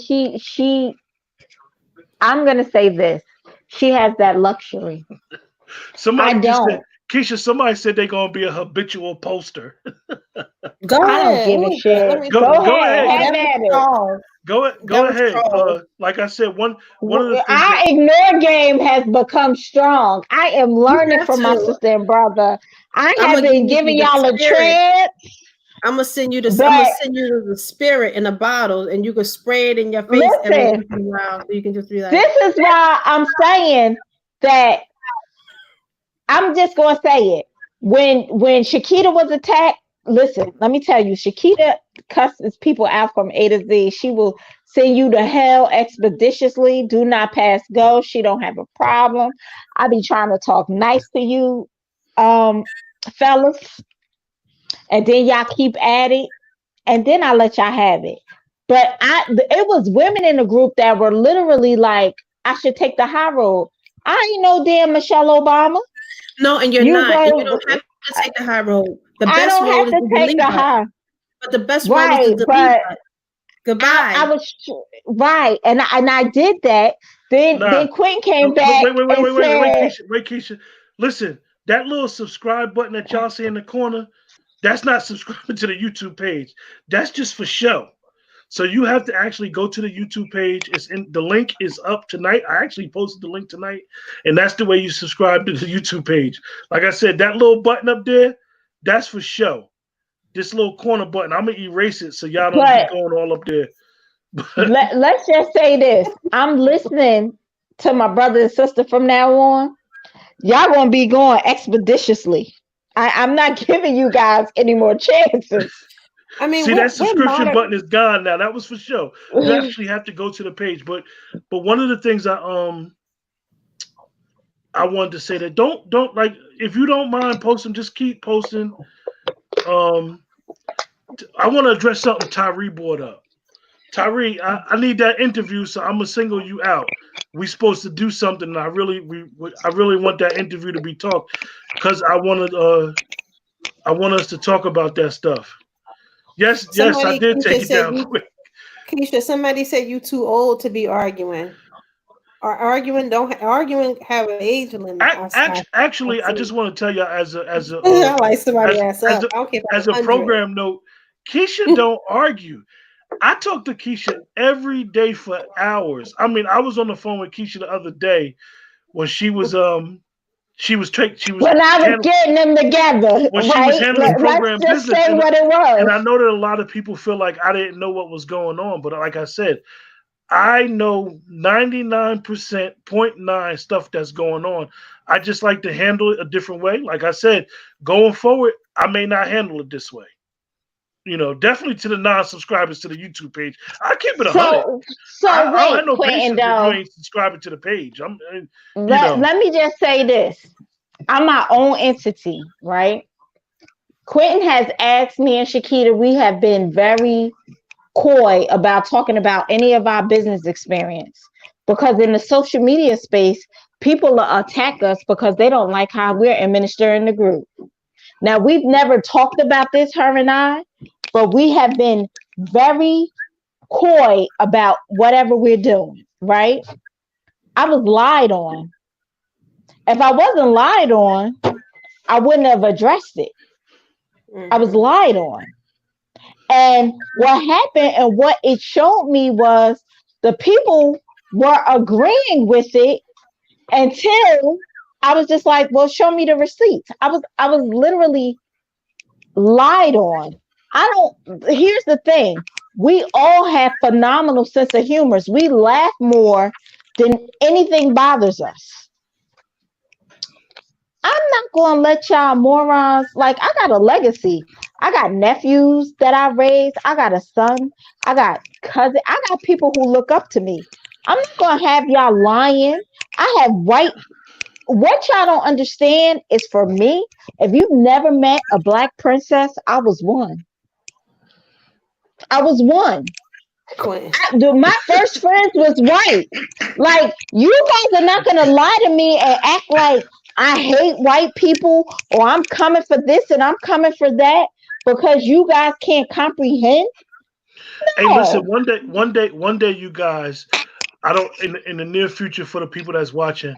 I'm going to say this. She has that luxury. Somebody Keisha, somebody said they're going to be a habitual poster. Go ahead. I don't give a shit. Go ahead. Go ahead. Like I said, one of the things our ignore game has become strong. I am learning from my sister and brother. I have been giving y'all a trend. I'm gonna send you the spirit in a bottle, and you can spray it in your face every once in a while. So you can just be like, this is why I'm saying that. I'm just gonna say it. When Shakita was attacked, listen, let me tell you, Shakita cusses people out from A to Z. She will send you to hell expeditiously. Do not pass go. She don't have a problem. I be trying to talk nice to you, fellas. And then y'all keep at it, and then I let y'all have it. But it was women in the group that were literally like, I should take the high road. I ain't no damn Michelle Obama. No, and you're not. And you don't have to take the high road. The best road is to take the high. But the best road is to delete it. Goodbye. I was right, and I did that. Then Quentin came back. Wait, Keisha. Listen, that little subscribe button that y'all see in the corner. That's not subscribing to the YouTube page. That's just for show. So you have to actually go to the YouTube page. The link is up tonight. I actually posted the link tonight, and that's the way you subscribe to the YouTube page. Like I said, that little button up there, that's for show. This little corner button, I'm gonna erase it so y'all don't be going all up there. Let's just say this: I'm listening to my brother and sister from now on. Y'all gonna be going expeditiously. I'm not giving you guys any more chances. I mean, see, that subscription button is gone now. That was for show. You actually have to go to the page. But one of the things I wanted to say that don't like, if you don't mind posting, just keep posting. I want to address something Tyree brought up. Tyree, I need that interview, so I'm gonna single you out. we supposed to do something. And I really want that interview to be talked because I want us to talk about that stuff. Yes, I did take it down quick. Keisha, somebody said you too old to be arguing. Or arguing have an age limit. Actually, I just want to tell you as a I like somebody ass up. I don't care as a program note, Keisha don't argue. I talk to Keisha every day for hours. I mean, I was on the phone with Keisha the other day when she was when I was getting them together. When she was handling program let's just business. say what it was. And I know that a lot of people feel like I didn't know what was going on, but like I said, I know 99.9 stuff that's going on. I just like to handle it a different way. Like I said, going forward, I may not handle it this way. You know, definitely to the non-subscribers to the YouTube page. I keep it 100. I have no patience if you ain't subscribing to the page. Let me just say this. I'm my own entity, right? Quentin has asked me and Shakita, we have been very coy about talking about any of our business experience because in the social media space, people attack us because they don't like how we're administering the group. Now, we've never talked about this, her and I, but we have been very coy about whatever we're doing, right? I was lied on. If I wasn't lied on, I wouldn't have addressed it. I was lied on. And what happened and what it showed me was the people were agreeing with it until I was just like, well, show me the receipts. I was literally lied on. Here's the thing. We all have phenomenal sense of humor. We laugh more than anything bothers us. I'm not going to let y'all morons, like I got a legacy. I got nephews that I raised. I got a son. I got cousins. I got people who look up to me. I'm not going to have y'all lying. I have right. What y'all don't understand is for me, if you've never met a Black princess, I was one. My first friends was white. Like, you guys are not going to lie to me and act like I hate white people or I'm coming for this and I'm coming for that because you guys can't comprehend. No. Hey, listen, one day, you guys, in the near future for the people that's watching,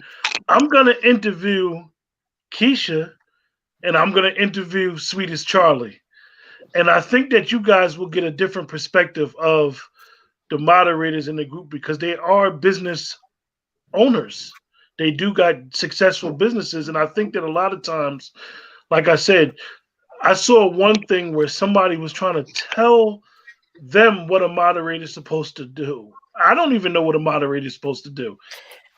I'm going to interview Keisha and I'm going to interview Sweetest Charlie. And I think that you guys will get a different perspective of the moderators in the group because they are business owners. They do got successful businesses. And I think that a lot of times, like I said, I saw one thing where somebody was trying to tell them what a moderator is supposed to do. I don't even know what a moderator is supposed to do.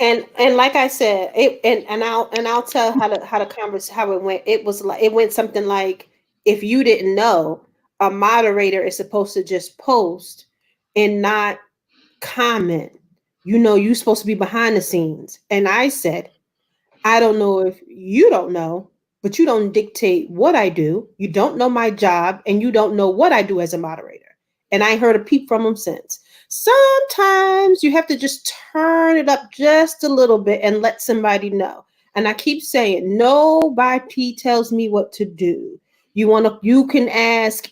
And like I said, I'll tell how it went. It went something like, if you didn't know, a moderator is supposed to just post and not comment. You know, you're supposed to be behind the scenes. And I said, I don't know if you don't know, but you don't dictate what I do. You don't know my job and you don't know what I do as a moderator. And I ain't heard a peep from him since. Sometimes you have to just turn it up just a little bit and let somebody know. And I keep saying, nobody tells me what to do. You can ask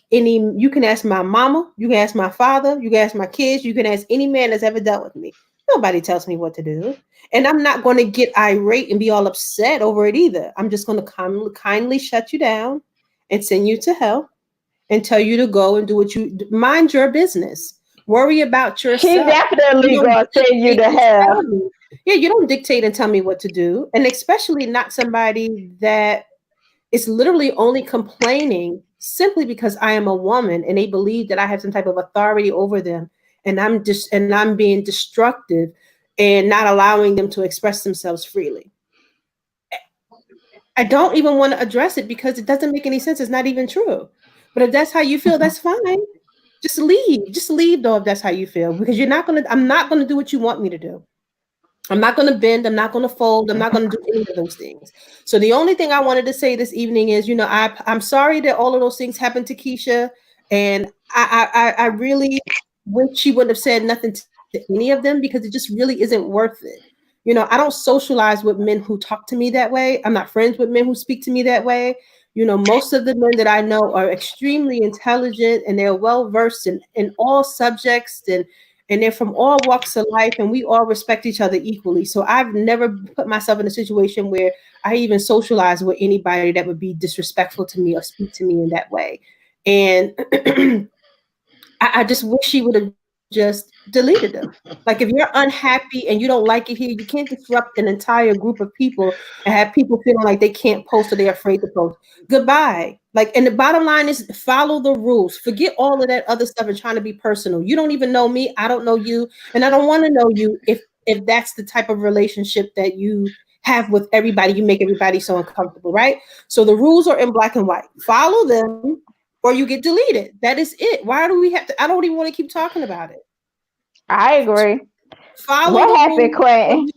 my mama, you can ask my father, you can ask my kids, you can ask any man that's ever dealt with me. Nobody tells me what to do. And I'm not going to get irate and be all upset over it either. I'm just going to kindly shut you down and send you to hell and tell you to go and do mind your business. Worry about yourself. She's definitely going to send you to hell. Yeah, you don't dictate and tell me what to do. And especially not somebody that is literally only complaining simply because I am a woman and they believe that I have some type of authority over them. And I'm being destructive and not allowing them to express themselves freely. I don't even want to address it because it doesn't make any sense. It's not even true. But if that's how you feel, that's fine. Just leave. Just leave though if that's how you feel. Because I'm not gonna do what you want me to do. I'm not gonna bend, I'm not gonna fold, I'm not gonna do any of those things. So the only thing I wanted to say this evening is, I'm sorry that all of those things happened to Keisha. And I really wish she wouldn't have said nothing to any of them because it just really isn't worth it. You know, I don't socialize with men who talk to me that way. I'm not friends with men who speak to me that way. You know, most of the men that I know are extremely intelligent and they're well versed in all subjects and they're from all walks of life and we all respect each other equally. So I've never put myself in a situation where I even socialize with anybody that would be disrespectful to me or speak to me in that way. And I just wish she would have just deleted them. Like if you're unhappy and you don't like it here, you can't disrupt an entire group of people and have people feeling like they can't post or they're afraid to post. Goodbye. Like, and the bottom line is follow the rules. Forget all of that other stuff and trying to be personal. You don't even know me. I don't know you. And I don't want to know you if that's the type of relationship that you have with everybody. You make everybody so uncomfortable, right? So the rules are in black and white. Follow them or you get deleted. That is it. Why do we have to? I don't even want to keep talking about it. I agree. Follow What happened, Quentin?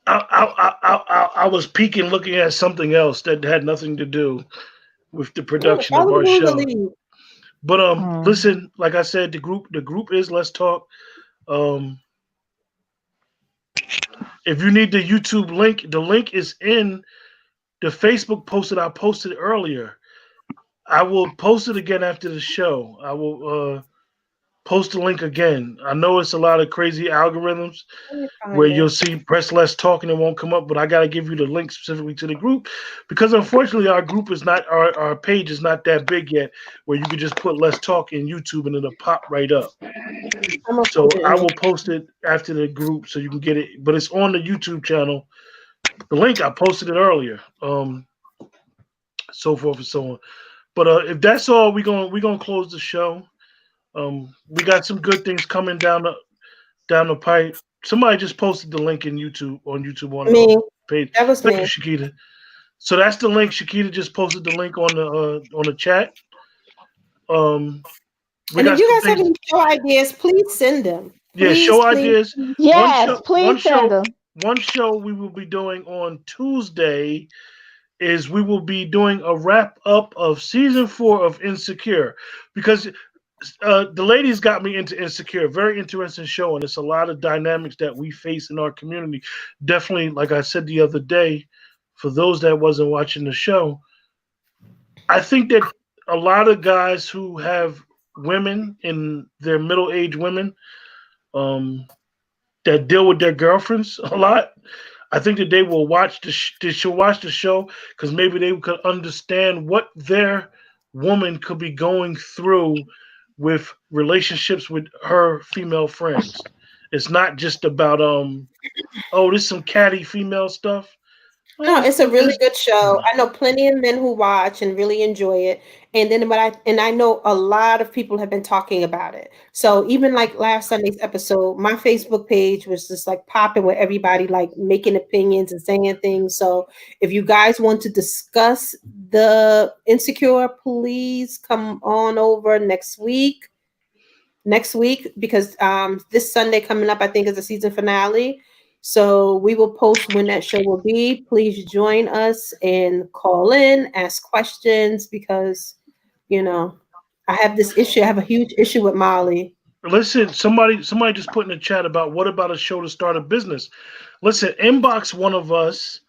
I was peeking, looking at something else that had nothing to do with the production of our show. But listen, like I said, the group is Let's Talk. If you need the YouTube link, the link is in the Facebook post that I posted earlier. I will post it again after the show. I will post the link again. I know it's a lot of crazy algorithms where you'll see press Let's Talk and it won't come up, but I got to give you the link specifically to the group because unfortunately our group is not, our page is not that big yet where you can just put Let's Talk in YouTube and it'll pop right up. So I will post it after the group so you can get it, but it's on the YouTube channel. The link, I posted it earlier. So forth and so on. But if that's all, we're gonna close the show. We got some good things coming down the pipe. Somebody just posted the link in YouTube on the page. That was Thank you, Shakita. So that's the link. Shakita just posted the link on the chat. And if you guys have any show ideas, please send them. Ideas. Yes, please send them. One show we will be doing on Tuesday is we will be doing a wrap up of season 4 of Insecure because the ladies got me into Insecure. Very interesting show, and it's a lot of dynamics that we face in our community. Definitely, like I said the other day, for those that wasn't watching the show, I think that a lot of guys who have women in their middle-aged women that deal with their girlfriends a lot, I think that they will watch they should watch the show because maybe they could understand what their woman could be going through with relationships with her female friends. It's not just about there's some catty female stuff. No, it's a really good show. I know plenty of men who watch and really enjoy it. And then I know a lot of people have been talking about it. So even like last Sunday's episode, my Facebook page was just like popping with everybody like making opinions and saying things. So if you guys want to discuss the Insecure, please come on over next week because this Sunday coming up, I think is the season finale. So we will post when that show will be. Please join us and call in, ask questions because, you know, I have this issue. I have a huge issue with Molly. Listen, somebody just put in the chat about what about a show to start a business. Listen, inbox one of us.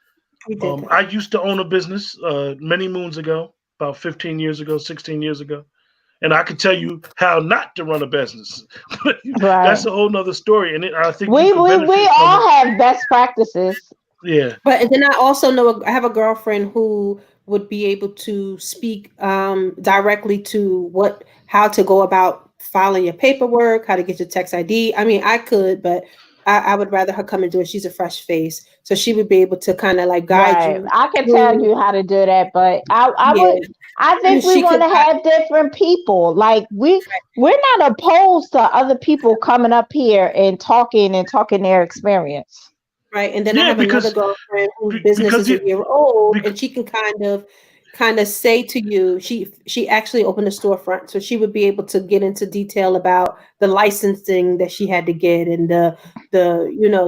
I used to own a business many moons ago, about 15 years ago, 16 years ago. And I can tell you how not to run a business. Right. That's a whole nother story. And I think we all have best practices. Yeah. But then I also know I have a girlfriend who would be able to speak directly to how to go about filing your paperwork, how to get your tax ID. I mean, I could, but I would rather her come and do it. She's a fresh face, so she would be able to kind of like guide you. I can tell you how to do that, but I think we want to have different people. Like we're not opposed to other people coming up here and talking their experience. Right, and then I have another girlfriend whose business is a year old, and she can kind of say to you, she actually opened a storefront, so she would be able to get into detail about the licensing that she had to get and the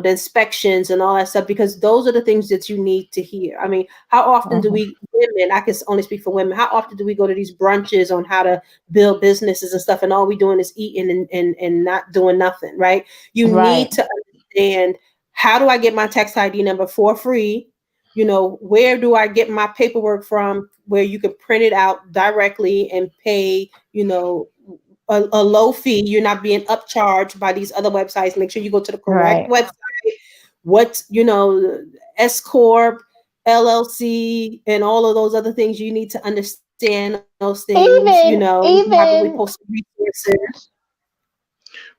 inspections and all that stuff, because those are the things that you need to hear. I mean, how often do we women, I can only speak for women, how often do we go to these brunches on how to build businesses and stuff, and all we doing is eating and not doing nothing, right? You need to understand how do I get my tax ID number for free? You know, where do I get my paperwork from where you can print it out directly and pay, you know, a low fee. You're not being upcharged by these other websites. Make sure you go to the correct website. What, you know, S Corp, LLC, and all of those other things. You need to understand those things. You know, probably post resources.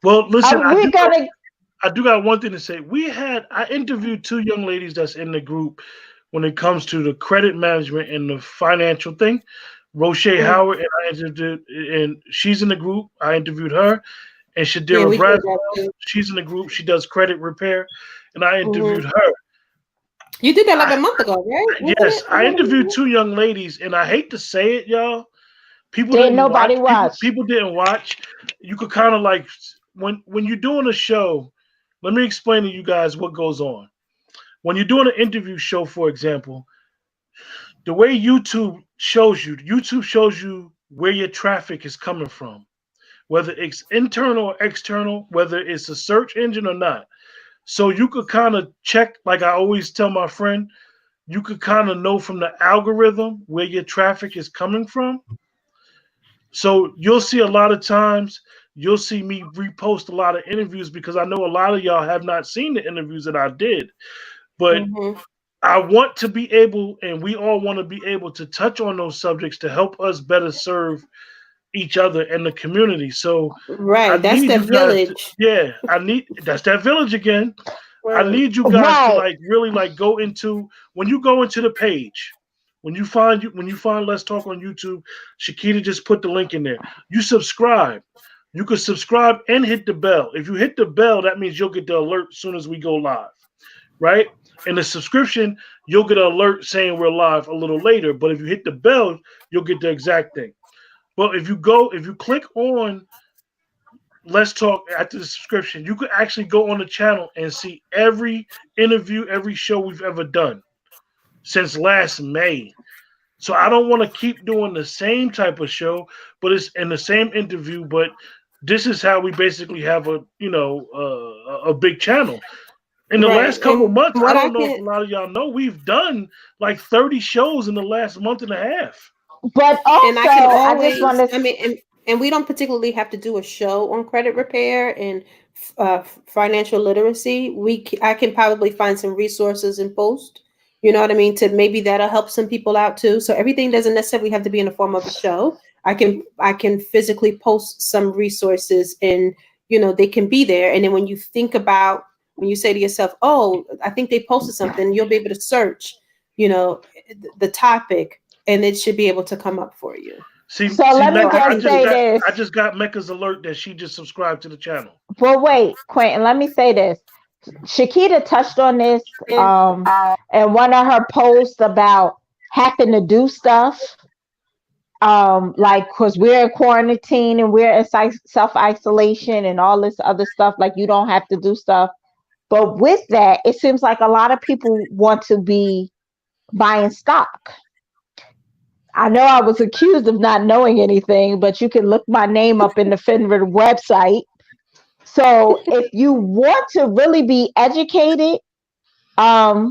Well, listen, I do got one thing to say. I interviewed 2 young ladies that's in the group when it comes to the credit management and the financial thing. Roche Howard, and she's in the group. I interviewed her, and Shadira Braswell, she's in the group. She does credit repair, and I interviewed her. You did that like a month ago, right? Yes, I interviewed 2 young ladies, and I hate to say it, y'all. People didn't watch. People didn't watch. You could kind of like when you're doing a show. Let me explain to you guys what goes on. When you're doing an interview show, for example, the way YouTube shows you where your traffic is coming from, whether it's internal or external, whether it's a search engine or not. So you could kind of check, like I always tell my friend, you could kind of know from the algorithm where your traffic is coming from. So you'll see a lot of times, you'll see me repost a lot of interviews because I know a lot of y'all have not seen the interviews that I did. But I want to be able, and we all want to be able to touch on those subjects to help us better serve each other and the community. So that's the village. That's that village again. Right. I need you guys to like really like go into, when you go into the page, when you find Let's Talk on YouTube, Shakita just put the link in there. You subscribe. You can subscribe and hit the bell. If you hit the bell, that means you'll get the alert as soon as we go live, right? And the subscription, you'll get an alert saying we're live a little later. But if you hit the bell, you'll get the exact thing. But if you click on Let's Talk after the subscription, you could actually go on the channel and see every interview, every show we've ever done since last May. So I don't want to keep doing the same type of show, but it's in the same interview. But this is how we basically have a big channel. In the last couple months, I don't know if a lot of y'all know, we've done like 30 shows in the last month and a half. But also, and we don't particularly have to do a show on credit repair and financial literacy. I can probably find some resources and post. You know what I mean? To maybe that'll help some people out too. So everything doesn't necessarily have to be in the form of a show. I can physically post some resources, and they can be there. And then when you say to yourself, "Oh, I think they posted something," you'll be able to search, the topic, and it should be able to come up for you. Let me just say this. I just got Mecca's alert that she just subscribed to the channel. Well, wait, Quentin, let me say this. Shakita touched on this in one of her posts about having to do stuff. Like, because we're in quarantine and we're in self-isolation and all this other stuff, like you don't have to do stuff. But with that, it seems like a lot of people want to be buying stock. I know I was accused of not knowing anything, but you can look my name up in the FINRA website. So if you want to really be educated, I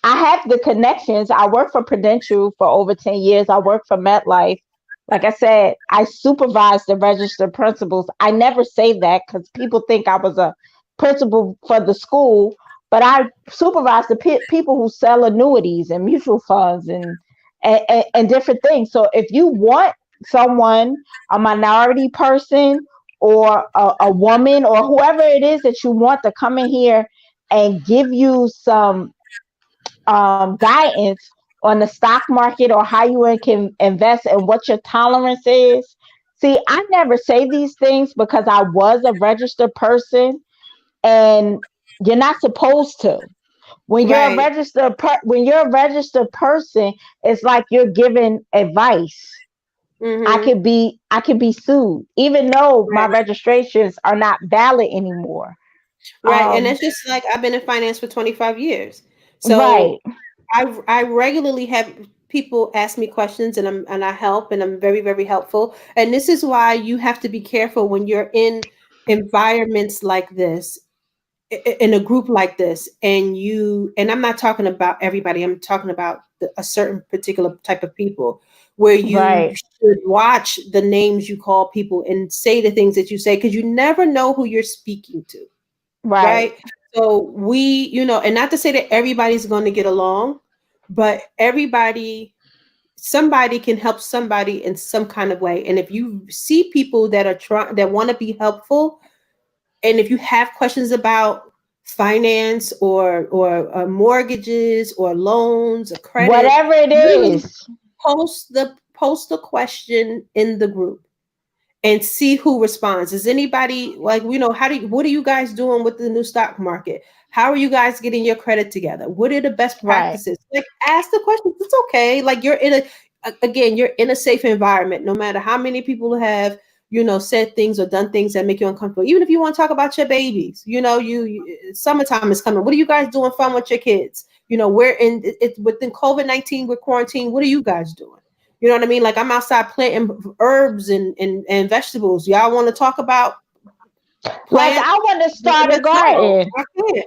have the connections. I work for Prudential for over 10 years. I work for MetLife. Like I said, I supervise the registered principals. I never say that because people think I was a principal for the school, but I supervise the people who sell annuities and mutual funds and different things. So if you want someone, a minority person, or a woman, or whoever it is that you want to come in here and give you some guidance on the stock market or how you can invest and what your tolerance is. See, I never say these things because I was a registered person, and you're not supposed to. When you're a registered person, it's like you're giving advice. Mm-hmm. I could be sued, even though my registrations are not valid anymore. Right. And it's just like, I've been in finance for 25 years. So I regularly have people ask me questions, and I help, and I'm very, very helpful. And this is why you have to be careful when you're in environments like this. in a group like this, and I'm not talking about everybody, I'm talking about a certain particular type of people, where you Right. should watch the names you call people and say the things that you say, because you never know who you're speaking to. Right. Right. So and not to say that everybody's going to get along, but somebody can help somebody in some kind of way. And if you see people that want to be helpful, and if you have questions about finance or mortgages or loans or credit, Whatever it is. post the question in the group and see who responds. Is anybody what are you guys doing with the new stock market? How are you guys getting your credit together? What are the best practices? Like, ask the questions. It's okay. Like, you're in a safe environment, no matter how many people have, said things or done things that make you uncomfortable. Even if you want to talk about your babies, summertime is coming. What are you guys doing fun with your kids? We're within COVID-19, we're quarantined. What are you guys doing? You know what I mean? Like, I'm outside planting herbs and vegetables. Y'all want to talk about Like, I want to start a garden. I wish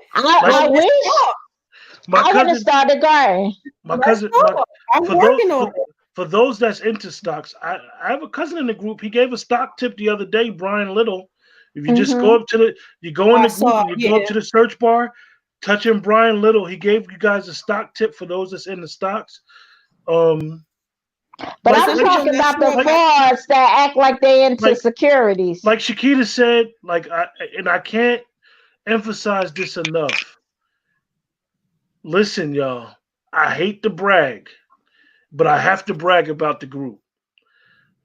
I want to start a garden. My cousin, I'm working on it. For those that's into stocks, I have a cousin in the group. He gave a stock tip the other day, Brian Little. If you just go up to the go in the group and you go up to the search bar, touch in Brian Little. He gave you guys a stock tip for those that's in the stocks. But I'm talking about the frauds that act like they into securities. Like Shakita said, I can't emphasize this enough. Listen, y'all, I hate to brag, but I have to brag about the group.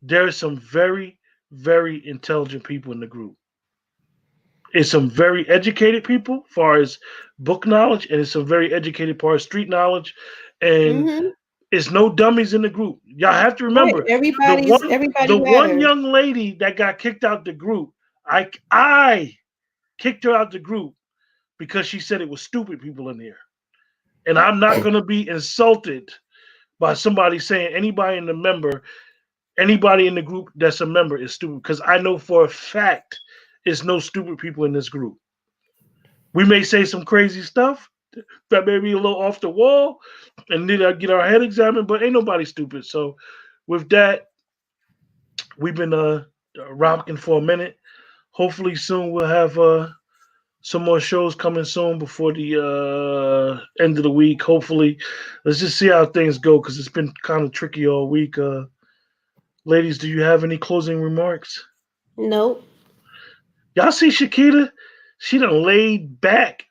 There are some very, very intelligent people in the group. It's some very educated people as far as book knowledge, and it's some very educated part of street knowledge. And it's no dummies in the group. Y'all have to remember, the one young lady that got kicked out the group, I kicked her out the group because she said it was stupid people in here. And I'm not going to be insulted by somebody saying anybody in the group that's a member is stupid, because I know for a fact it's no stupid people in this group. We may say some crazy stuff that may be a little off the wall and need to get our head examined, but ain't nobody stupid. So with that, we've been rocking for a minute. Hopefully soon we'll have some more shows coming soon before the end of the week. Hopefully, let's just see how things go, because it's been kind of tricky all week. Ladies, do you have any closing remarks? Nope. Y'all see Shakita? She done laid back,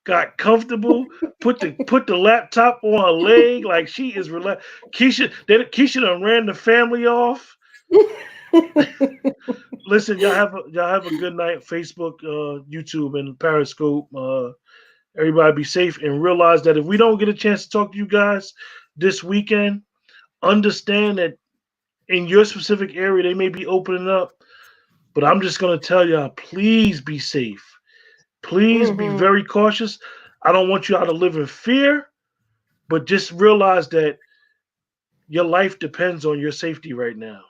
got comfortable, put the laptop on her leg like she is relaxed. Keisha done ran the family off. Listen, y'all have a good night. Facebook, YouTube, and Periscope. Everybody be safe and realize that if we don't get a chance to talk to you guys this weekend, understand that in your specific area they may be opening up. But I'm just gonna tell y'all, please be safe. Please be very cautious. I don't want you all to live in fear, but just realize that your life depends on your safety right now.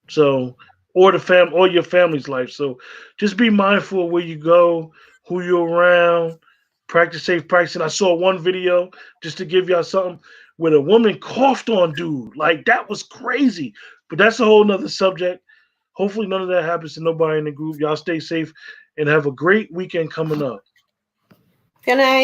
So, or your family's life. So just be mindful of where you go, who you're around, practice safe practicing. I saw one video, just to give y'all something, where a woman coughed on dude. Like, that was crazy. But that's a whole nother subject. Hopefully none of that happens to nobody in the group. Y'all stay safe and have a great weekend coming up. Good night.